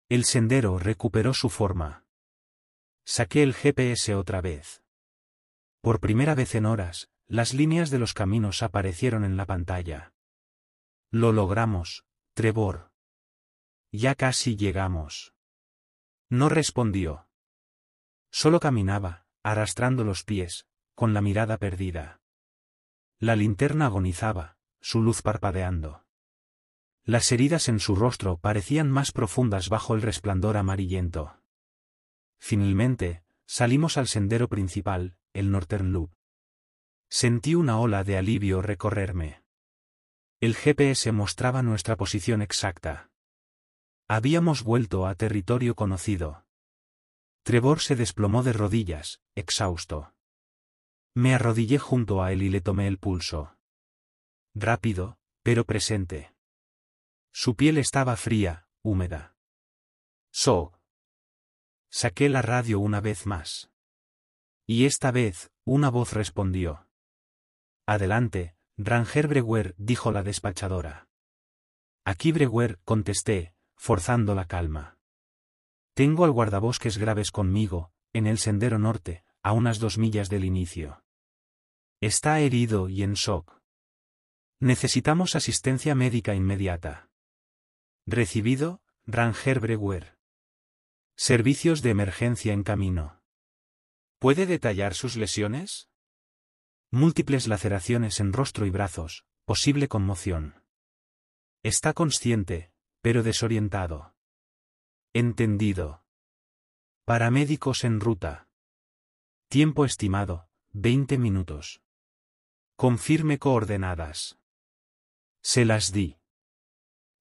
El sendero recuperó su forma. Saqué el GPS otra vez. Por primera vez en horas, las líneas de los caminos aparecieron en la pantalla. Lo logramos, Trevor. Ya casi llegamos. No respondió. Solo caminaba, arrastrando los pies, con la mirada perdida. La linterna agonizaba, su luz parpadeando. Las heridas en su rostro parecían más profundas bajo el resplandor amarillento. Finalmente, salimos al sendero principal, el Northern Loop. Sentí una ola de alivio recorrerme. El GPS mostraba nuestra posición exacta. Habíamos vuelto a territorio conocido. Trevor se desplomó de rodillas, exhausto. Me arrodillé junto a él y le tomé el pulso. Rápido, pero presente. Su piel estaba fría, húmeda. Saqué la radio una vez más. Y esta vez, una voz respondió. Adelante, Ranger Brewer, dijo la despachadora. Aquí Brewer, contesté, forzando la calma. Tengo al guardabosques Graves conmigo, en el sendero norte, a unas 2 millas del inicio. Está herido y en shock. Necesitamos asistencia médica inmediata. Recibido, Ranger Brewer. Servicios de emergencia en camino. ¿Puede detallar sus lesiones? Múltiples laceraciones en rostro y brazos, posible conmoción. Está consciente, pero desorientado. Entendido. Paramédicos en ruta. Tiempo estimado, 20 minutos. Confirme coordenadas. Se las di.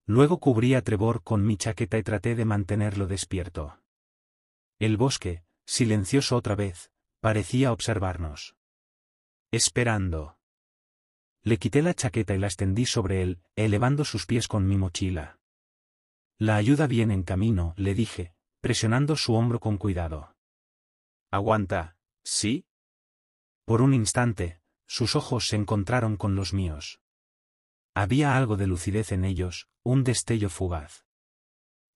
Luego cubrí a Trevor con mi chaqueta y traté de mantenerlo despierto. El bosque, silencioso otra vez, parecía observarnos. Esperando. Le quité la chaqueta y la extendí sobre él, elevando sus pies con mi mochila. La ayuda viene en camino, le dije, presionando su hombro con cuidado. Aguanta, ¿sí? Por un instante, sus ojos se encontraron con los míos. Había algo de lucidez en ellos, un destello fugaz.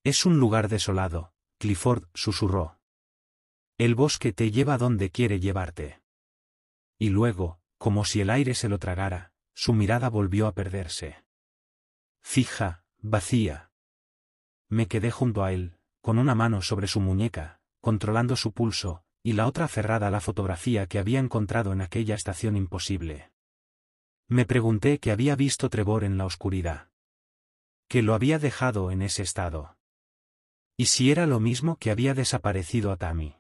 Es un lugar desolado, Clifford susurró. El bosque te lleva donde quiere llevarte. Y luego, como si el aire se lo tragara, su mirada volvió a perderse. Fija, vacía. Me quedé junto a él, con una mano sobre su muñeca, controlando su pulso, y la otra aferrada a la fotografía que había encontrado en aquella estación imposible. Me pregunté qué había visto Trevor en la oscuridad. ¿Qué lo había dejado en ese estado? ¿Y si era lo mismo que había desaparecido a Tammy?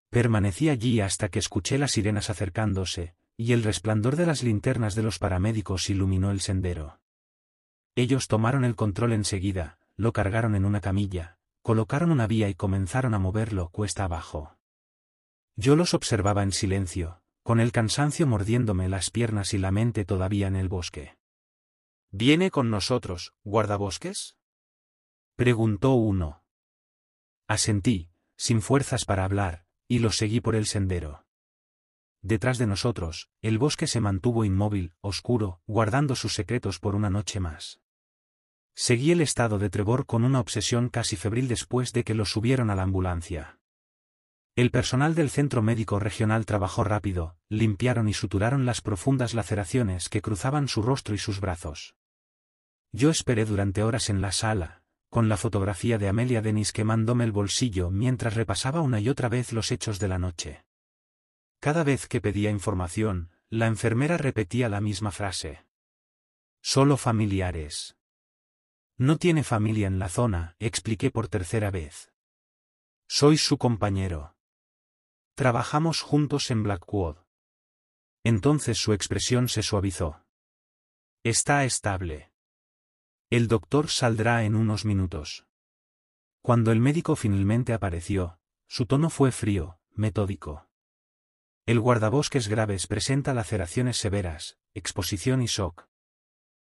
Permanecí allí hasta que escuché las sirenas acercándose, y el resplandor de las linternas de los paramédicos iluminó el sendero. Ellos tomaron el control enseguida, lo cargaron en una camilla, colocaron una vía y comenzaron a moverlo cuesta abajo. Yo los observaba en silencio, con el cansancio mordiéndome las piernas y la mente todavía en el bosque. ¿Viene con nosotros, guardabosques?, preguntó uno. Asentí, sin fuerzas para hablar, y los seguí por el sendero. Detrás de nosotros, el bosque se mantuvo inmóvil, oscuro, guardando sus secretos por una noche más. Seguí el estado de Trevor con una obsesión casi febril después de que lo subieron a la ambulancia. El personal del centro médico regional trabajó rápido, limpiaron y suturaron las profundas laceraciones que cruzaban su rostro y sus brazos. Yo esperé durante horas en la sala, con la fotografía de Amelia Dennis quemándome el bolsillo mientras repasaba una y otra vez los hechos de la noche. Cada vez que pedía información, la enfermera repetía la misma frase. Solo familiares. No tiene familia en la zona, expliqué por tercera vez. Soy su compañero. Trabajamos juntos en Blackwood. Entonces su expresión se suavizó. Está estable. El doctor saldrá en unos minutos. Cuando el médico finalmente apareció, su tono fue frío, metódico. El guardabosques Graves presenta laceraciones severas, exposición y shock.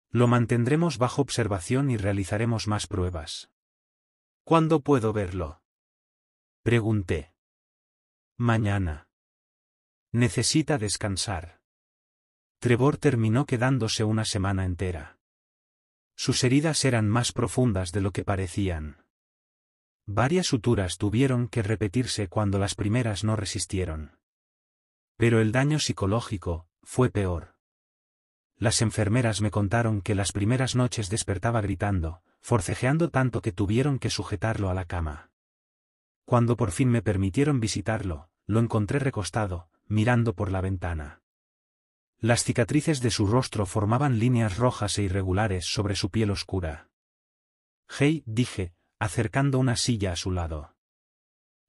Lo mantendremos bajo observación y realizaremos más pruebas. ¿Cuándo puedo verlo?, pregunté. Mañana. Necesita descansar. Trevor terminó quedándose una semana entera. Sus heridas eran más profundas de lo que parecían. Varias suturas tuvieron que repetirse cuando las primeras no resistieron. Pero el daño psicológico fue peor. las enfermeras me contaron que las primeras noches despertaba gritando, forcejeando tanto que tuvieron que sujetarlo a la cama. Cuando por fin me permitieron visitarlo, lo encontré recostado, mirando por la ventana. Las cicatrices de su rostro formaban líneas rojas e irregulares sobre su piel oscura. «Hey», dije, acercando una silla a su lado.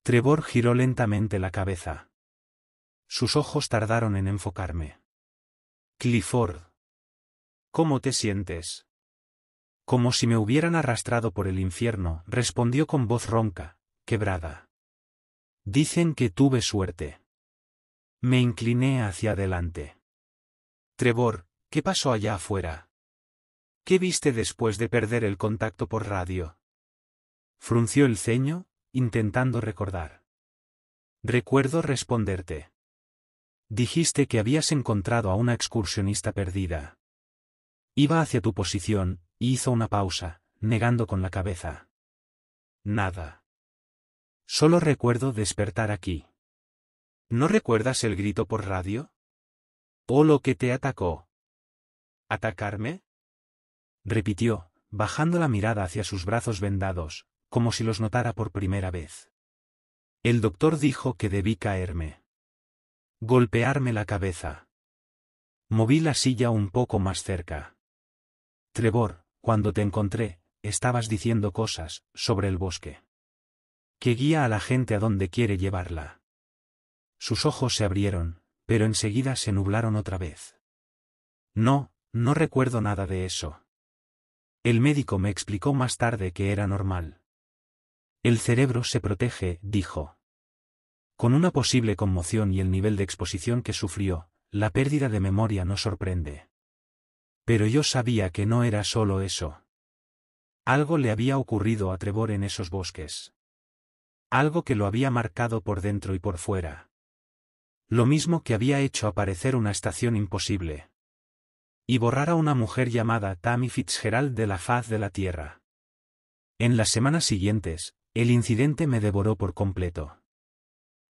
Trevor giró lentamente la cabeza. Sus ojos tardaron en enfocarme. «Clifford. ¿Cómo te sientes?» Como si me hubieran arrastrado por el infierno, respondió con voz ronca, quebrada. «Dicen que tuve suerte». Me incliné hacia adelante. «Trevor, ¿qué pasó allá afuera? ¿Qué viste después de perder el contacto por radio?» Frunció el ceño, intentando recordar. «Recuerdo responderte. Dijiste que habías encontrado a una excursionista perdida. Iba hacia tu posición», y hizo una pausa, negando con la cabeza. «Nada. Solo recuerdo despertar aquí». «¿No recuerdas el grito por radio? ¿O lo que te atacó?» «¿Atacarme?», repitió, bajando la mirada hacia sus brazos vendados, como si los notara por primera vez. «El doctor dijo que debí caerme. Golpearme la cabeza». Moví la silla un poco más cerca. «Trevor, cuando te encontré, estabas diciendo cosas sobre el bosque. Que guía a la gente a donde quiere llevarla». Sus ojos se abrieron, pero enseguida se nublaron otra vez. «No, no recuerdo nada de eso. El médico me explicó más tarde que era normal. El cerebro se protege», dijo. «Con una posible conmoción y el nivel de exposición que sufrió, la pérdida de memoria no sorprende». Pero yo sabía que no era solo eso. Algo le había ocurrido a Trevor en esos bosques. Algo que lo había marcado por dentro y por fuera. Lo mismo que había hecho aparecer una estación imposible. Y borrar a una mujer llamada Tammy Fitzgerald de la faz de la tierra. En las semanas siguientes, el incidente me devoró por completo.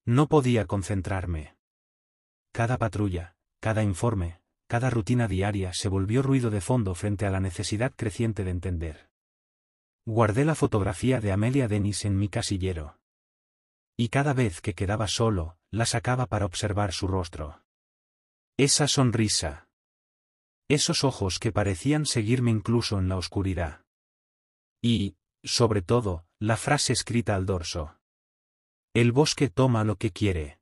No podía concentrarme. Cada patrulla, cada informe, cada rutina diaria se volvió ruido de fondo frente a la necesidad creciente de entender. Guardé la fotografía de Amelia Dennis en mi casillero. Y cada vez que quedaba solo, la sacaba para observar su rostro. Esa sonrisa. Esos ojos que parecían seguirme incluso en la oscuridad. Y, sobre todo, la frase escrita al dorso. «El bosque toma lo que quiere».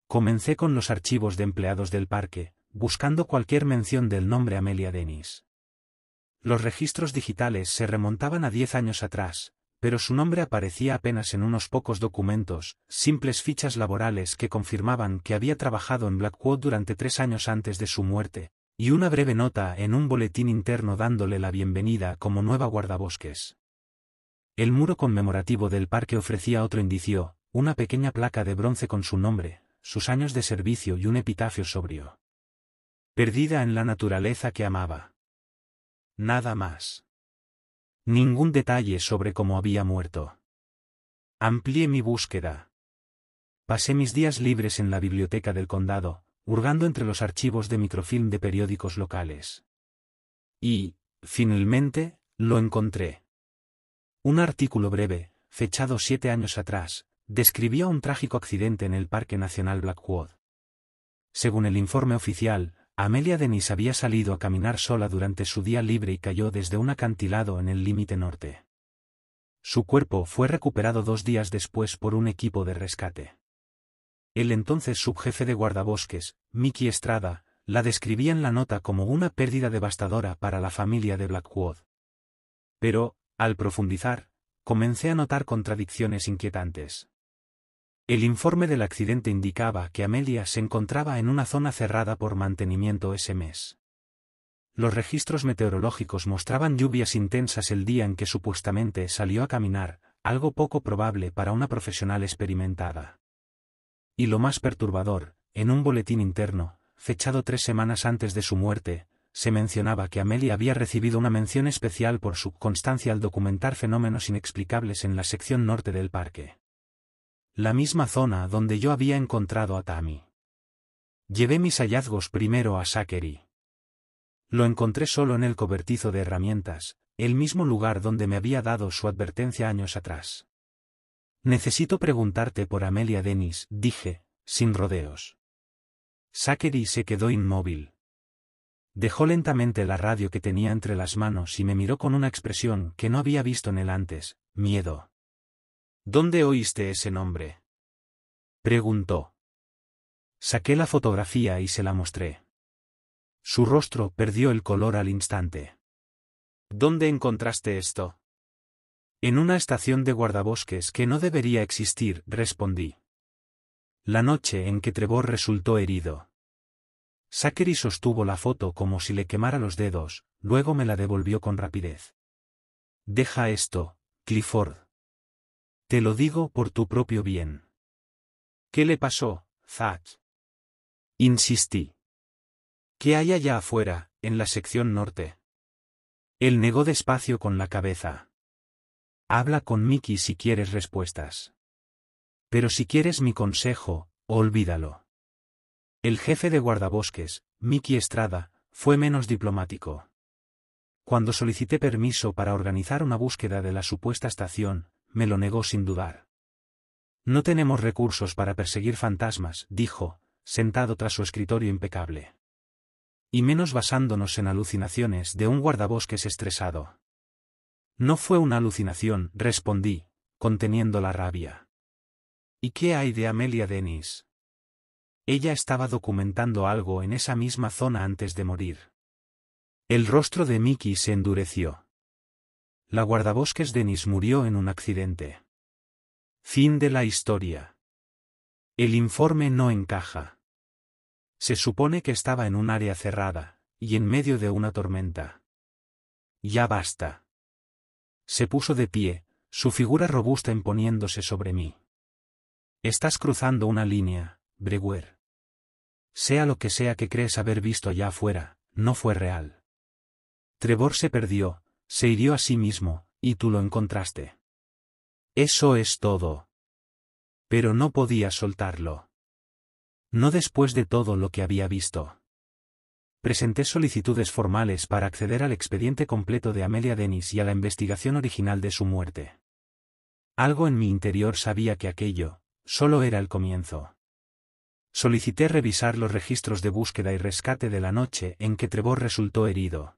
Comencé con los archivos de empleados del parque, buscando cualquier mención del nombre Amelia Dennis. Los registros digitales se remontaban a 10 años atrás, pero su nombre aparecía apenas en unos pocos documentos, simples fichas laborales que confirmaban que había trabajado en Blackwood durante 3 años antes de su muerte, y una breve nota en un boletín interno dándole la bienvenida como nueva guardabosques. El muro conmemorativo del parque ofrecía otro indicio, una pequeña placa de bronce con su nombre, sus años de servicio y un epitafio sobrio. «Perdida en la naturaleza que amaba». Nada más. Ningún detalle sobre cómo había muerto. Amplié mi búsqueda. Pasé mis días libres en la biblioteca del condado, hurgando entre los archivos de microfilm de periódicos locales. Y, finalmente, lo encontré. Un artículo breve, fechado 7 años atrás, describía un trágico accidente en el Parque Nacional Blackwood. Según el informe oficial, Amelia Dennis había salido a caminar sola durante su día libre y cayó desde un acantilado en el límite norte. Su cuerpo fue recuperado 2 días después por un equipo de rescate. El entonces subjefe de guardabosques, Mickey Estrada, la describía en la nota como una pérdida devastadora para la familia de Blackwood. Pero, al profundizar, comencé a notar contradicciones inquietantes. El informe del accidente indicaba que Amelia se encontraba en una zona cerrada por mantenimiento ese mes. Los registros meteorológicos mostraban lluvias intensas el día en que supuestamente salió a caminar, algo poco probable para una profesional experimentada. Y lo más perturbador, en un boletín interno, fechado 3 semanas antes de su muerte, se mencionaba que Amelia había recibido una mención especial por su constancia al documentar fenómenos inexplicables en la sección norte del parque. La misma zona donde yo había encontrado a Tammy. Llevé mis hallazgos primero a Zachary. Lo encontré solo en el cobertizo de herramientas, el mismo lugar donde me había dado su advertencia años atrás. Necesito preguntarte por Amelia Dennis, dije, sin rodeos. Zachary se quedó inmóvil. Dejó lentamente la radio que tenía entre las manos y me miró con una expresión que no había visto en él antes, miedo. ¿Dónde oíste ese nombre?, preguntó. Saqué la fotografía y se la mostré. Su rostro perdió el color al instante. ¿Dónde encontraste esto? En una estación de guardabosques que no debería existir, respondí. La noche en que Trevor resultó herido. Zachary sostuvo la foto como si le quemara los dedos, luego me la devolvió con rapidez. Deja esto, Clifford. Te lo digo por tu propio bien. ¿Qué le pasó, Zach? Insistí. ¿Qué hay allá afuera, en la sección norte? Él negó despacio con la cabeza. Habla con Mickey si quieres respuestas. Pero si quieres mi consejo, olvídalo. El jefe de guardabosques, Mickey Estrada, fue menos diplomático. Cuando solicité permiso para organizar una búsqueda de la supuesta estación, me lo negó sin dudar. No tenemos recursos para perseguir fantasmas, dijo, sentado tras su escritorio impecable. Y menos basándonos en alucinaciones de un guardabosques estresado. No fue una alucinación, respondí, conteniendo la rabia. ¿Y qué hay de Amelia Dennis? Ella estaba documentando algo en esa misma zona antes de morir. El rostro de Mickey se endureció. La guardabosques Dennis murió en un accidente. Fin de la historia. El informe no encaja. Se supone que estaba en un área cerrada, y en medio de una tormenta. Ya basta. Se puso de pie, su figura robusta imponiéndose sobre mí. Estás cruzando una línea, Breguer. Sea lo que sea que crees haber visto allá afuera, no fue real. Trevor se perdió, se hirió a sí mismo, y tú lo encontraste. Eso es todo. Pero no podía soltarlo. No después de todo lo que había visto. Presenté solicitudes formales para acceder al expediente completo de Amelia Dennis y a la investigación original de su muerte. Algo en mi interior sabía que aquello, solo era el comienzo. Solicité revisar los registros de búsqueda y rescate de la noche en que Trevor resultó herido.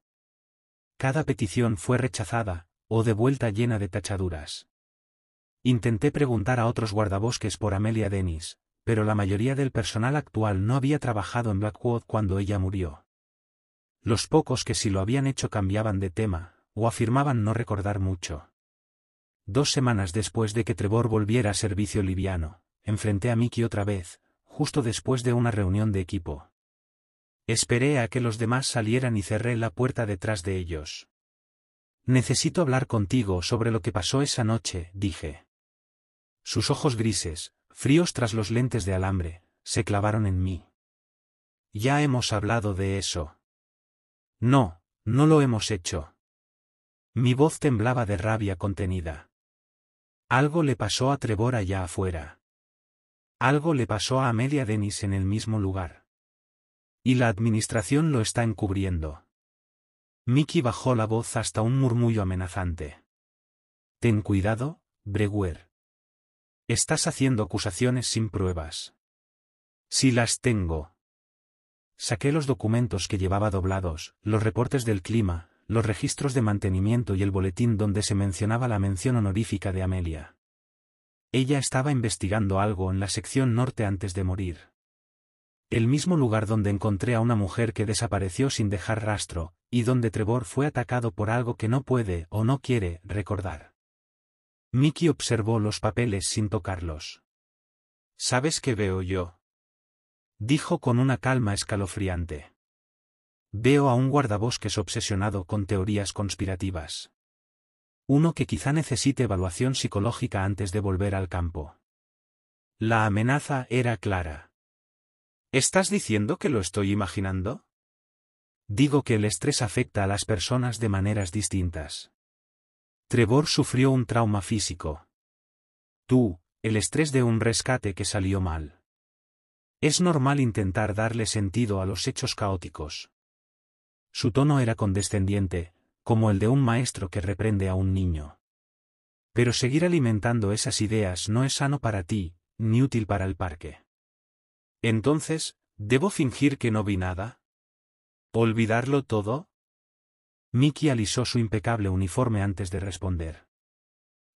Cada petición fue rechazada, o devuelta llena de tachaduras. Intenté preguntar a otros guardabosques por Amelia Dennis, pero la mayoría del personal actual no había trabajado en Blackwood cuando ella murió. Los pocos que sí lo habían hecho cambiaban de tema, o afirmaban no recordar mucho. 2 semanas después de que Trevor volviera a servicio liviano, enfrenté a Mickey otra vez, justo después de una reunión de equipo. Esperé a que los demás salieran y cerré la puerta detrás de ellos. Necesito hablar contigo sobre lo que pasó esa noche, dije. Sus ojos grises, fríos tras los lentes de alambre, se clavaron en mí. Ya hemos hablado de eso. No, no lo hemos hecho. Mi voz temblaba de rabia contenida. Algo le pasó a Trevor allá afuera. Algo le pasó a Amelia Dennis en el mismo lugar. Y la administración lo está encubriendo. Mickey bajó la voz hasta un murmullo amenazante. Ten cuidado, Breguer. Estás haciendo acusaciones sin pruebas. Sí las tengo. Saqué los documentos que llevaba doblados, los reportes del clima, los registros de mantenimiento y el boletín donde se mencionaba la mención honorífica de Amelia. Ella estaba investigando algo en la sección norte antes de morir. El mismo lugar donde encontré a una mujer que desapareció sin dejar rastro, y donde Trevor fue atacado por algo que no puede o no quiere recordar. Mickey observó los papeles sin tocarlos. ¿Sabes qué veo yo?, dijo con una calma escalofriante. Veo a un guardabosques obsesionado con teorías conspirativas. Uno que quizá necesite evaluación psicológica antes de volver al campo. La amenaza era clara. ¿Estás diciendo que lo estoy imaginando? Digo que el estrés afecta a las personas de maneras distintas. Trevor sufrió un trauma físico. Tú, el estrés de un rescate que salió mal. Es normal intentar darle sentido a los hechos caóticos. Su tono era condescendiente, como el de un maestro que reprende a un niño. Pero seguir alimentando esas ideas no es sano para ti, ni útil para el parque. Entonces, ¿debo fingir que no vi nada? ¿Olvidarlo todo? Mickey alisó su impecable uniforme antes de responder.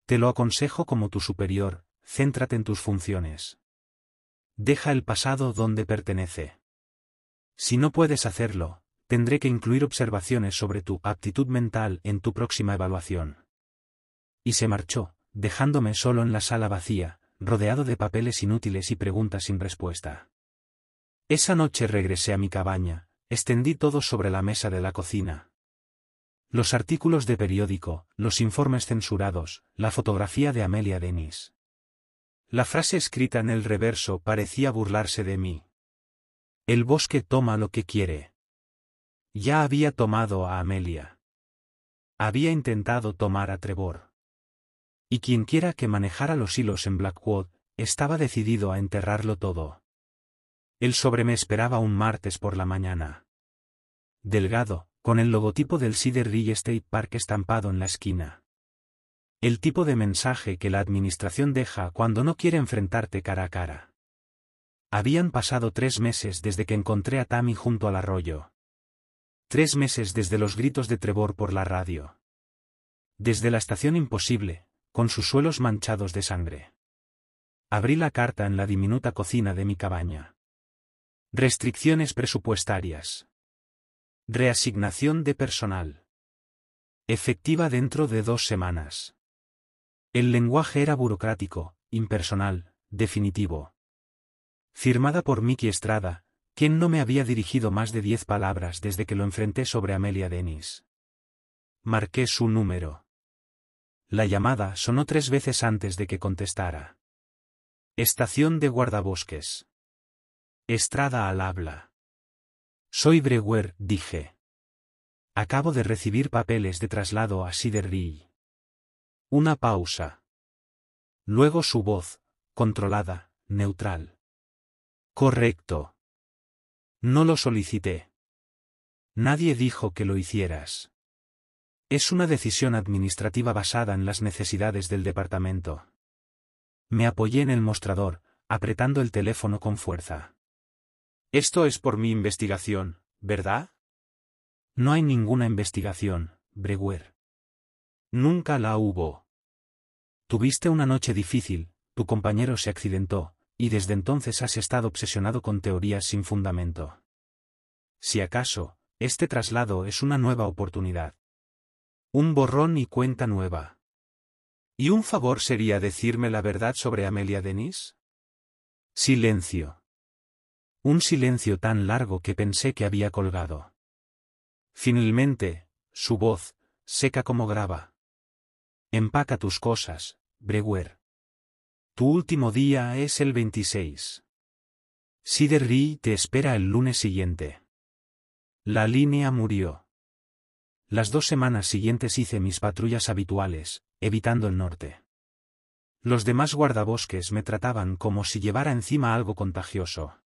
Te lo aconsejo como tu superior, céntrate en tus funciones. Deja el pasado donde pertenece. Si no puedes hacerlo, tendré que incluir observaciones sobre tu aptitud mental en tu próxima evaluación. Y se marchó, dejándome solo en la sala vacía, rodeado de papeles inútiles y preguntas sin respuesta. Esa noche regresé a mi cabaña, extendí todo sobre la mesa de la cocina. Los artículos de periódico, los informes censurados, la fotografía de Amelia Dennis. La frase escrita en el reverso parecía burlarse de mí. El bosque toma lo que quiere. Ya había tomado a Amelia. Había intentado tomar a Trevor. Y quienquiera que manejara los hilos en Blackwood, estaba decidido a enterrarlo todo. El sobre me esperaba un martes por la mañana. Delgado, con el logotipo del Cedar Ridge State Park estampado en la esquina. El tipo de mensaje que la administración deja cuando no quiere enfrentarte cara a cara. Habían pasado 3 meses desde que encontré a Tammy junto al arroyo. 3 meses desde los gritos de Trevor por la radio. Desde la estación imposible, con sus suelos manchados de sangre. Abrí la carta en la diminuta cocina de mi cabaña. Restricciones presupuestarias. Reasignación de personal. Efectiva dentro de 2 semanas. El lenguaje era burocrático, impersonal, definitivo. Firmada por Mickey Estrada, quien no me había dirigido más de 10 palabras desde que lo enfrenté sobre Amelia Dennis. Marqué su número. La llamada sonó 3 veces antes de que contestara. Estación de guardabosques. Estrada al habla. Soy Brewer, dije. Acabo de recibir papeles de traslado a Cedar Ridge. Una pausa. Luego su voz, controlada, neutral. Correcto. No lo solicité. Nadie dijo que lo hicieras. Es una decisión administrativa basada en las necesidades del departamento. Me apoyé en el mostrador, apretando el teléfono con fuerza. Esto es por mi investigación, ¿verdad? No hay ninguna investigación, Brewer. Nunca la hubo. Tuviste una noche difícil, tu compañero se accidentó, y desde entonces has estado obsesionado con teorías sin fundamento. Si acaso, este traslado es una nueva oportunidad. Un borrón y cuenta nueva. ¿Y un favor sería decirme la verdad sobre Amelia Dennis? Silencio. Un silencio tan largo que pensé que había colgado. Finalmente, su voz, seca como grava. Empaca tus cosas, Brewer. Tu último día es el 26. Cedar Ridge te espera el lunes siguiente. La línea murió. Las 2 semanas siguientes hice mis patrullas habituales, evitando el norte. Los demás guardabosques me trataban como si llevara encima algo contagioso.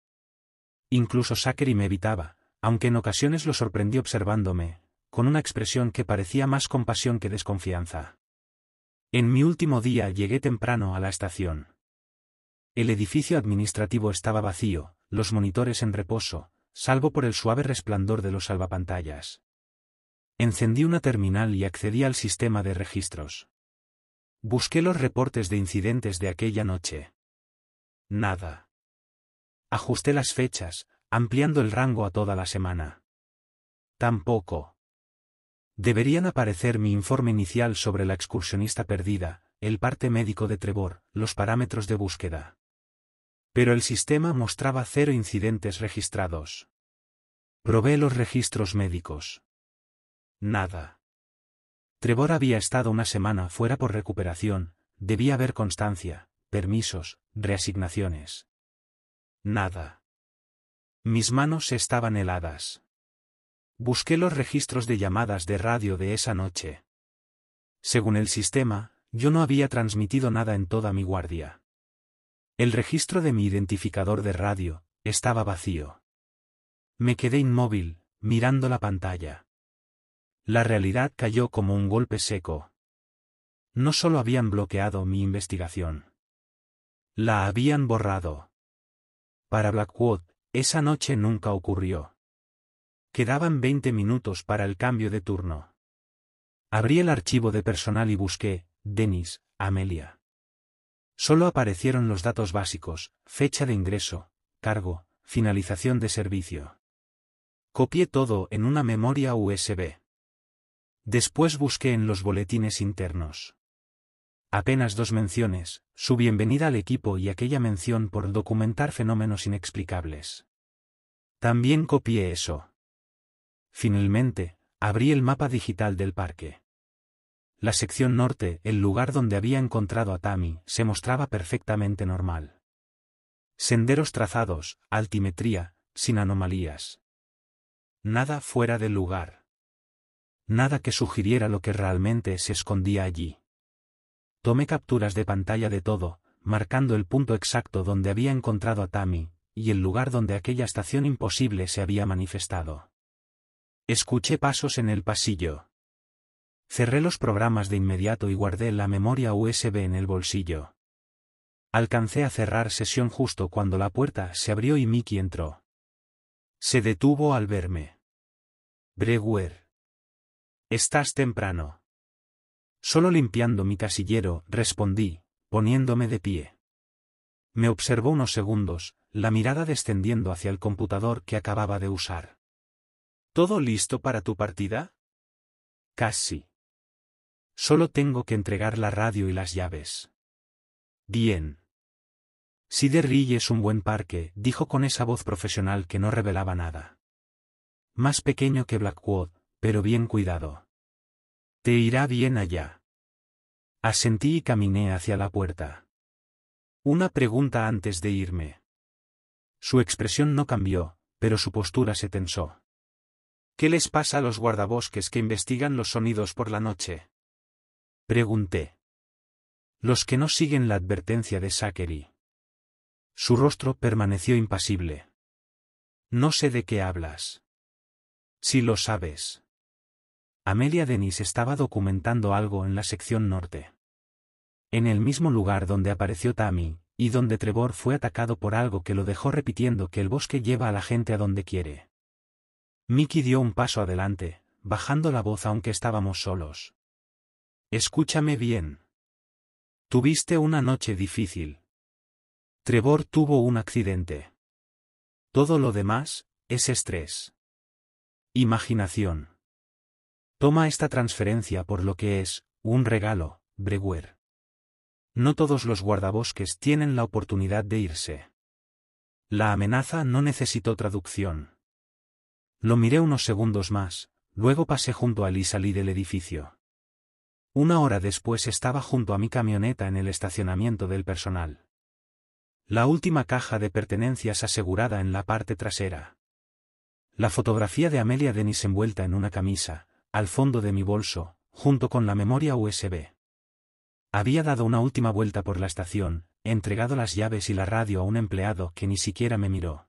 Incluso Zachary me evitaba, aunque en ocasiones lo sorprendí observándome, con una expresión que parecía más compasión que desconfianza. En mi último día llegué temprano a la estación. El edificio administrativo estaba vacío, los monitores en reposo, salvo por el suave resplandor de los salvapantallas. Encendí una terminal y accedí al sistema de registros. Busqué los reportes de incidentes de aquella noche. Nada. Ajusté las fechas, ampliando el rango a toda la semana. Tampoco. Deberían aparecer mi informe inicial sobre la excursionista perdida, el parte médico de Trevor, los parámetros de búsqueda. Pero el sistema mostraba 0 incidentes registrados. Probé los registros médicos. Nada. Trevor había estado una semana fuera por recuperación, debía haber constancia, permisos, reasignaciones. Nada. Mis manos estaban heladas. Busqué los registros de llamadas de radio de esa noche. Según el sistema, yo no había transmitido nada en toda mi guardia. El registro de mi identificador de radio estaba vacío. Me quedé inmóvil, mirando la pantalla. La realidad cayó como un golpe seco. No solo habían bloqueado mi investigación. La habían borrado. Para Blackwood, esa noche nunca ocurrió. Quedaban 20 minutos para el cambio de turno. Abrí el archivo de personal y busqué, Dennis, Amelia. Solo aparecieron los datos básicos, fecha de ingreso, cargo, finalización de servicio. Copié todo en una memoria USB. Después busqué en los boletines internos. Apenas 2 menciones, su bienvenida al equipo y aquella mención por documentar fenómenos inexplicables. También copié eso. Finalmente, abrí el mapa digital del parque. La sección norte, el lugar donde había encontrado a Tammy, se mostraba perfectamente normal. Senderos trazados, altimetría, sin anomalías. Nada fuera del lugar. Nada que sugiriera lo que realmente se escondía allí. Tomé capturas de pantalla de todo, marcando el punto exacto donde había encontrado a Tammy, y el lugar donde aquella estación imposible se había manifestado. Escuché pasos en el pasillo. Cerré los programas de inmediato y guardé la memoria USB en el bolsillo. Alcancé a cerrar sesión justo cuando la puerta se abrió y Mickey entró. Se detuvo al verme. Breguer. Estás temprano. Solo limpiando mi casillero, respondí, poniéndome de pie. Me observó unos segundos, la mirada descendiendo hacia el computador que acababa de usar. ¿Todo listo para tu partida? Casi. Solo tengo que entregar la radio y las llaves. Bien. Cedar Ridge es un buen parque, dijo con esa voz profesional que no revelaba nada. Más pequeño que Blackwood, pero bien cuidado. Te irá bien allá. Asentí y caminé hacia la puerta. Una pregunta antes de irme. Su expresión no cambió, pero su postura se tensó. ¿Qué les pasa a los guardabosques que investigan los sonidos por la noche? Pregunté. Los que no siguen la advertencia de Zachary. Su rostro permaneció impasible. No sé de qué hablas. Si lo sabes. Amelia Dennis estaba documentando algo en la sección norte. En el mismo lugar donde apareció Tammy, y donde Trevor fue atacado por algo que lo dejó repitiendo que el bosque lleva a la gente a donde quiere. Mickey dio un paso adelante, bajando la voz aunque estábamos solos. Escúchame bien. Tuviste una noche difícil. Trevor tuvo un accidente. Todo lo demás, es estrés. Imaginación. Toma esta transferencia por lo que es, un regalo, Breguer. No todos los guardabosques tienen la oportunidad de irse. La amenaza no necesitó traducción. Lo miré unos segundos más, luego pasé junto a él y salí del edificio. 1 hora después estaba junto a mi camioneta en el estacionamiento del personal. La última caja de pertenencias asegurada en la parte trasera. La fotografía de Amelia Dennis envuelta en una camisa, al fondo de mi bolso, junto con la memoria USB. Había dado una última vuelta por la estación, entregado las llaves y la radio a un empleado que ni siquiera me miró.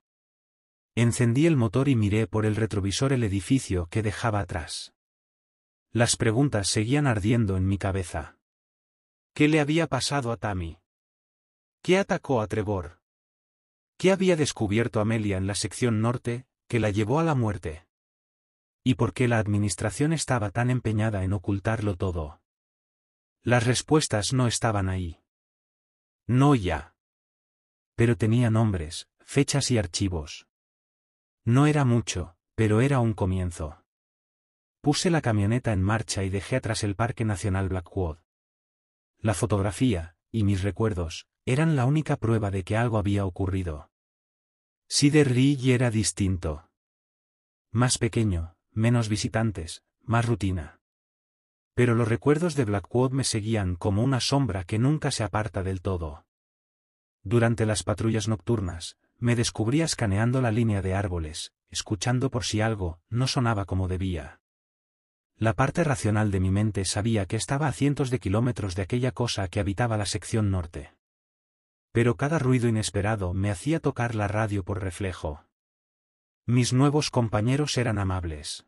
Encendí el motor y miré por el retrovisor el edificio que dejaba atrás. Las preguntas seguían ardiendo en mi cabeza. ¿Qué le había pasado a Tammy? ¿Qué atacó a Trevor? ¿Qué había descubierto Amelia en la sección norte, que la llevó a la muerte? ¿Y por qué la administración estaba tan empeñada en ocultarlo todo? Las respuestas no estaban ahí. No ya. Pero tenía nombres, fechas y archivos. No era mucho, pero era un comienzo. Puse la camioneta en marcha y dejé atrás el Parque Nacional Blackwood. La fotografía, y mis recuerdos, eran la única prueba de que algo había ocurrido. Cedar Ridge era distinto. Más pequeño, menos visitantes, más rutina. Pero los recuerdos de Blackwood me seguían como una sombra que nunca se aparta del todo. Durante las patrullas nocturnas, me descubría escaneando la línea de árboles, escuchando por si algo no sonaba como debía. La parte racional de mi mente sabía que estaba a cientos de kilómetros de aquella cosa que habitaba la sección norte. Pero cada ruido inesperado me hacía tocar la radio por reflejo. Mis nuevos compañeros eran amables.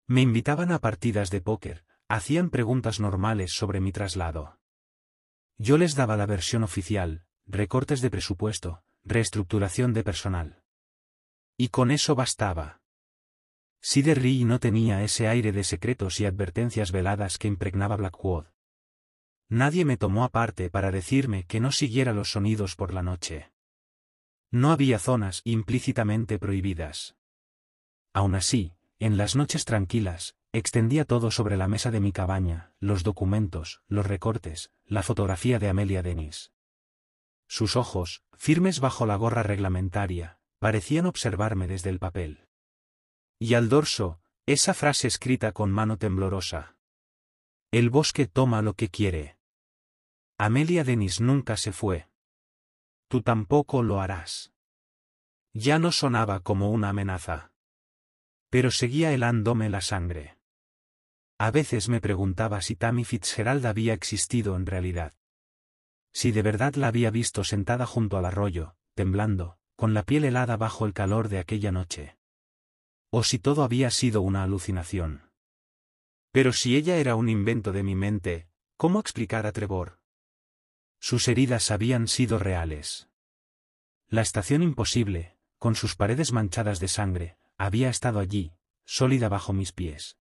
Me invitaban a partidas de póker, hacían preguntas normales sobre mi traslado. Yo les daba la versión oficial, recortes de presupuesto, reestructuración de personal. Y con eso bastaba. Cedar Ridge no tenía ese aire de secretos y advertencias veladas que impregnaba Blackwood. Nadie me tomó aparte para decirme que no siguiera los sonidos por la noche. No había zonas implícitamente prohibidas. Aún así, en las noches tranquilas, extendía todo sobre la mesa de mi cabaña, los documentos, los recortes, la fotografía de Amelia Dennis. Sus ojos, firmes bajo la gorra reglamentaria, parecían observarme desde el papel. Y al dorso, esa frase escrita con mano temblorosa. El bosque toma lo que quiere. Amelia Dennis nunca se fue. Tú tampoco lo harás. Ya no sonaba como una amenaza. Pero seguía helándome la sangre. A veces me preguntaba si Tammy Fitzgerald había existido en realidad. Si de verdad la había visto sentada junto al arroyo, temblando, con la piel helada bajo el calor de aquella noche. O si todo había sido una alucinación. Pero si ella era un invento de mi mente, ¿cómo explicar a Trevor? Sus heridas habían sido reales. La estación imposible, con sus paredes manchadas de sangre, había estado allí, sólida bajo mis pies.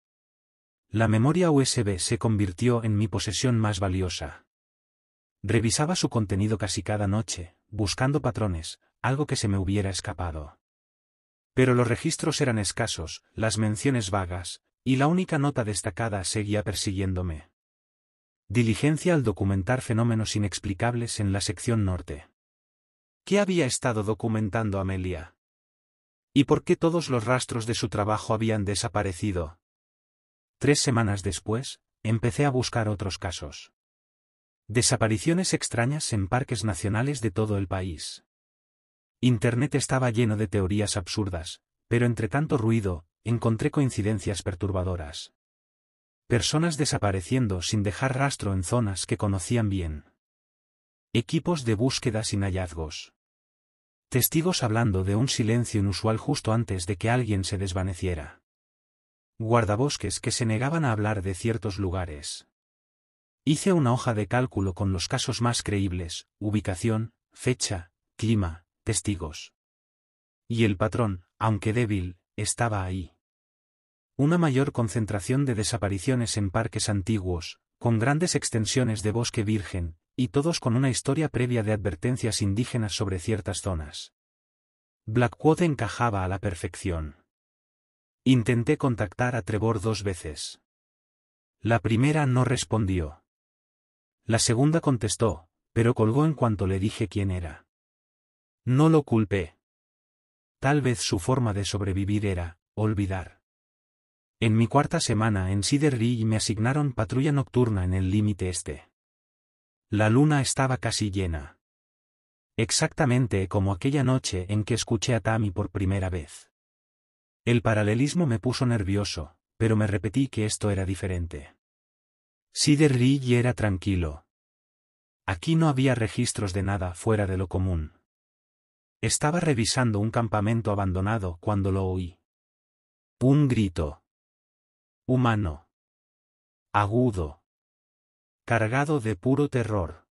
La memoria USB se convirtió en mi posesión más valiosa. Revisaba su contenido casi cada noche, buscando patrones, algo que se me hubiera escapado. Pero los registros eran escasos, las menciones vagas, y la única nota destacada seguía persiguiéndome. Diligencia al documentar fenómenos inexplicables en la sección norte. ¿Qué había estado documentando Amelia? ¿Y por qué todos los rastros de su trabajo habían desaparecido? 3 semanas después, empecé a buscar otros casos. Desapariciones extrañas en parques nacionales de todo el país. Internet estaba lleno de teorías absurdas, pero entre tanto ruido, encontré coincidencias perturbadoras. Personas desapareciendo sin dejar rastro en zonas que conocían bien. Equipos de búsqueda sin hallazgos. Testigos hablando de un silencio inusual justo antes de que alguien se desvaneciera. Guardabosques que se negaban a hablar de ciertos lugares. Hice una hoja de cálculo con los casos más creíbles, ubicación, fecha, clima, testigos. Y el patrón, aunque débil, estaba ahí. Una mayor concentración de desapariciones en parques antiguos, con grandes extensiones de bosque virgen, y todos con una historia previa de advertencias indígenas sobre ciertas zonas. Blackwood encajaba a la perfección. Intenté contactar a Trevor 2 veces. La primera no respondió. La segunda contestó, pero colgó en cuanto le dije quién era. No lo culpé. Tal vez su forma de sobrevivir era olvidar. En mi 4ª semana en Cedar Ridge me asignaron patrulla nocturna en el límite este. La luna estaba casi llena. Exactamente como aquella noche en que escuché a Tammy por primera vez. El paralelismo me puso nervioso, pero me repetí que esto era diferente. Cedar Ridge era tranquilo. Aquí no había registros de nada fuera de lo común. Estaba revisando un campamento abandonado cuando lo oí. Un grito. Humano. Agudo. Cargado de puro terror.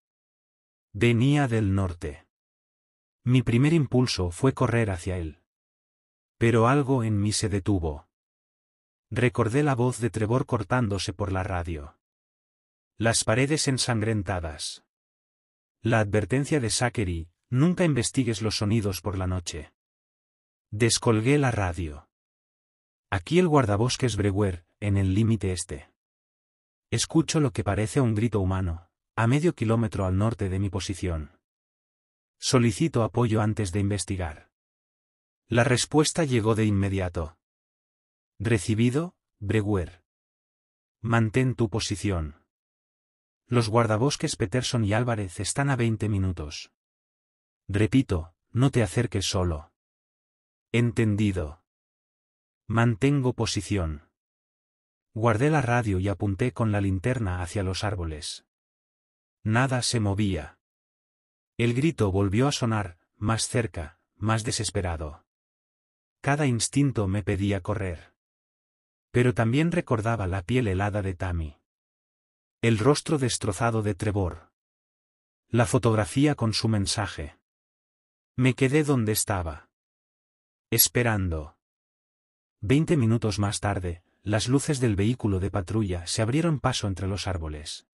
Venía del norte. Mi primer impulso fue correr hacia él. Pero algo en mí se detuvo. Recordé la voz de Trevor cortándose por la radio. Las paredes ensangrentadas. La advertencia de Zachary, nunca investigues los sonidos por la noche. Descolgué la radio. Aquí el guardabosques Brewer, en el límite este. Escucho lo que parece un grito humano, a medio kilómetro al norte de mi posición. Solicito apoyo antes de investigar. La respuesta llegó de inmediato. Recibido, Brewer. Mantén tu posición. Los guardabosques Peterson y Álvarez están a 20 minutos. Repito, no te acerques solo. Entendido. Mantengo posición. Guardé la radio y apunté con la linterna hacia los árboles. Nada se movía. El grito volvió a sonar, más cerca, más desesperado. Cada instinto me pedía correr. Pero también recordaba la piel helada de Tammy. El rostro destrozado de Trevor. La fotografía con su mensaje. Me quedé donde estaba. Esperando. 20 minutos más tarde, las luces del vehículo de patrulla se abrieron paso entre los árboles.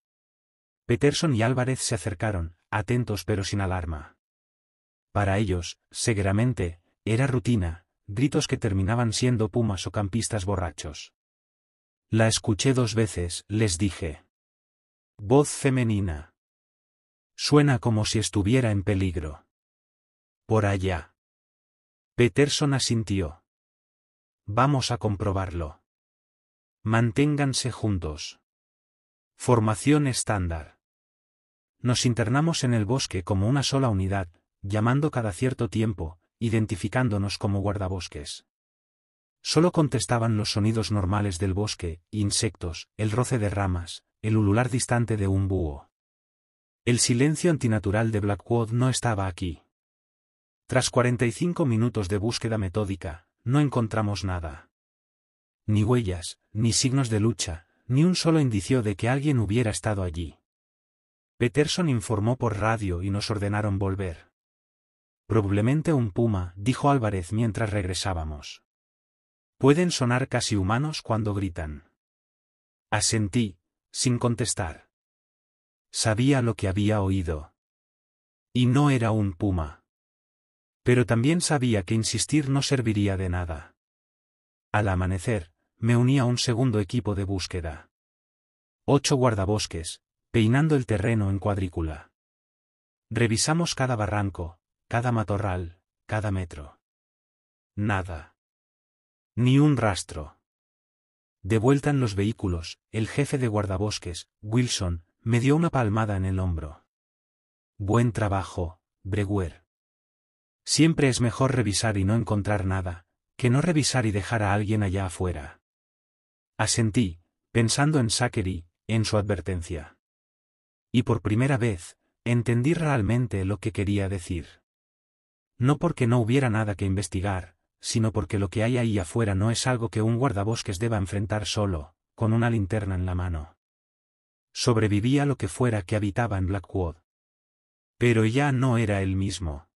Peterson y Álvarez se acercaron, atentos pero sin alarma. Para ellos, seguramente, era rutina, gritos que terminaban siendo pumas o campistas borrachos. La escuché 2 veces, les dije. Voz femenina. Suena como si estuviera en peligro. Por allá. Peterson asintió. Vamos a comprobarlo. Manténganse juntos. Formación estándar. Nos internamos en el bosque como una sola unidad, llamando cada cierto tiempo, identificándonos como guardabosques. Solo contestaban los sonidos normales del bosque, insectos, el roce de ramas, el ulular distante de un búho. El silencio antinatural de Blackwood no estaba aquí. Tras 45 minutos de búsqueda metódica, no encontramos nada. Ni huellas, ni signos de lucha, ni un solo indicio de que alguien hubiera estado allí. Peterson informó por radio y nos ordenaron volver. Probablemente un puma, dijo Álvarez mientras regresábamos. Pueden sonar casi humanos cuando gritan. Asentí, sin contestar. Sabía lo que había oído. Y no era un puma. Pero también sabía que insistir no serviría de nada. Al amanecer, me uní a un segundo equipo de búsqueda. 8 guardabosques, peinando el terreno en cuadrícula. Revisamos cada barranco, cada matorral, cada metro. Nada. Ni un rastro. De vuelta en los vehículos, el jefe de guardabosques, Wilson, me dio una palmada en el hombro. Buen trabajo, Brewer. Siempre es mejor revisar y no encontrar nada, que no revisar y dejar a alguien allá afuera. Asentí, pensando en Zachary, en su advertencia. Y por primera vez, entendí realmente lo que quería decir. No porque no hubiera nada que investigar, sino porque lo que hay ahí afuera no es algo que un guardabosques deba enfrentar solo, con una linterna en la mano. Sobrevivía lo que fuera que habitaba en Blackwood. Pero ya no era el mismo.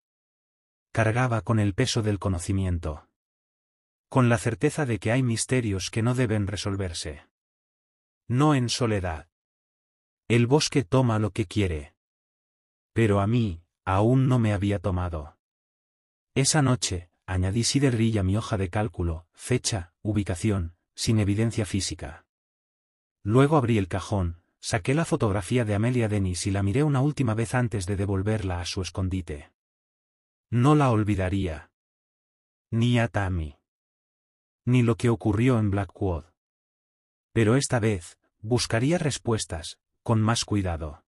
Cargaba con el peso del conocimiento. Con la certeza de que hay misterios que no deben resolverse. No en soledad. El bosque toma lo que quiere. Pero a mí, aún no me había tomado. Esa noche, añadí Siderry a mi hoja de cálculo, fecha, ubicación, sin evidencia física. Luego abrí el cajón, saqué la fotografía de Amelia Dennis y la miré una última vez antes de devolverla a su escondite. No la olvidaría. Ni a Tammy. Ni lo que ocurrió en Blackwood. Pero esta vez, buscaría respuestas, con más cuidado.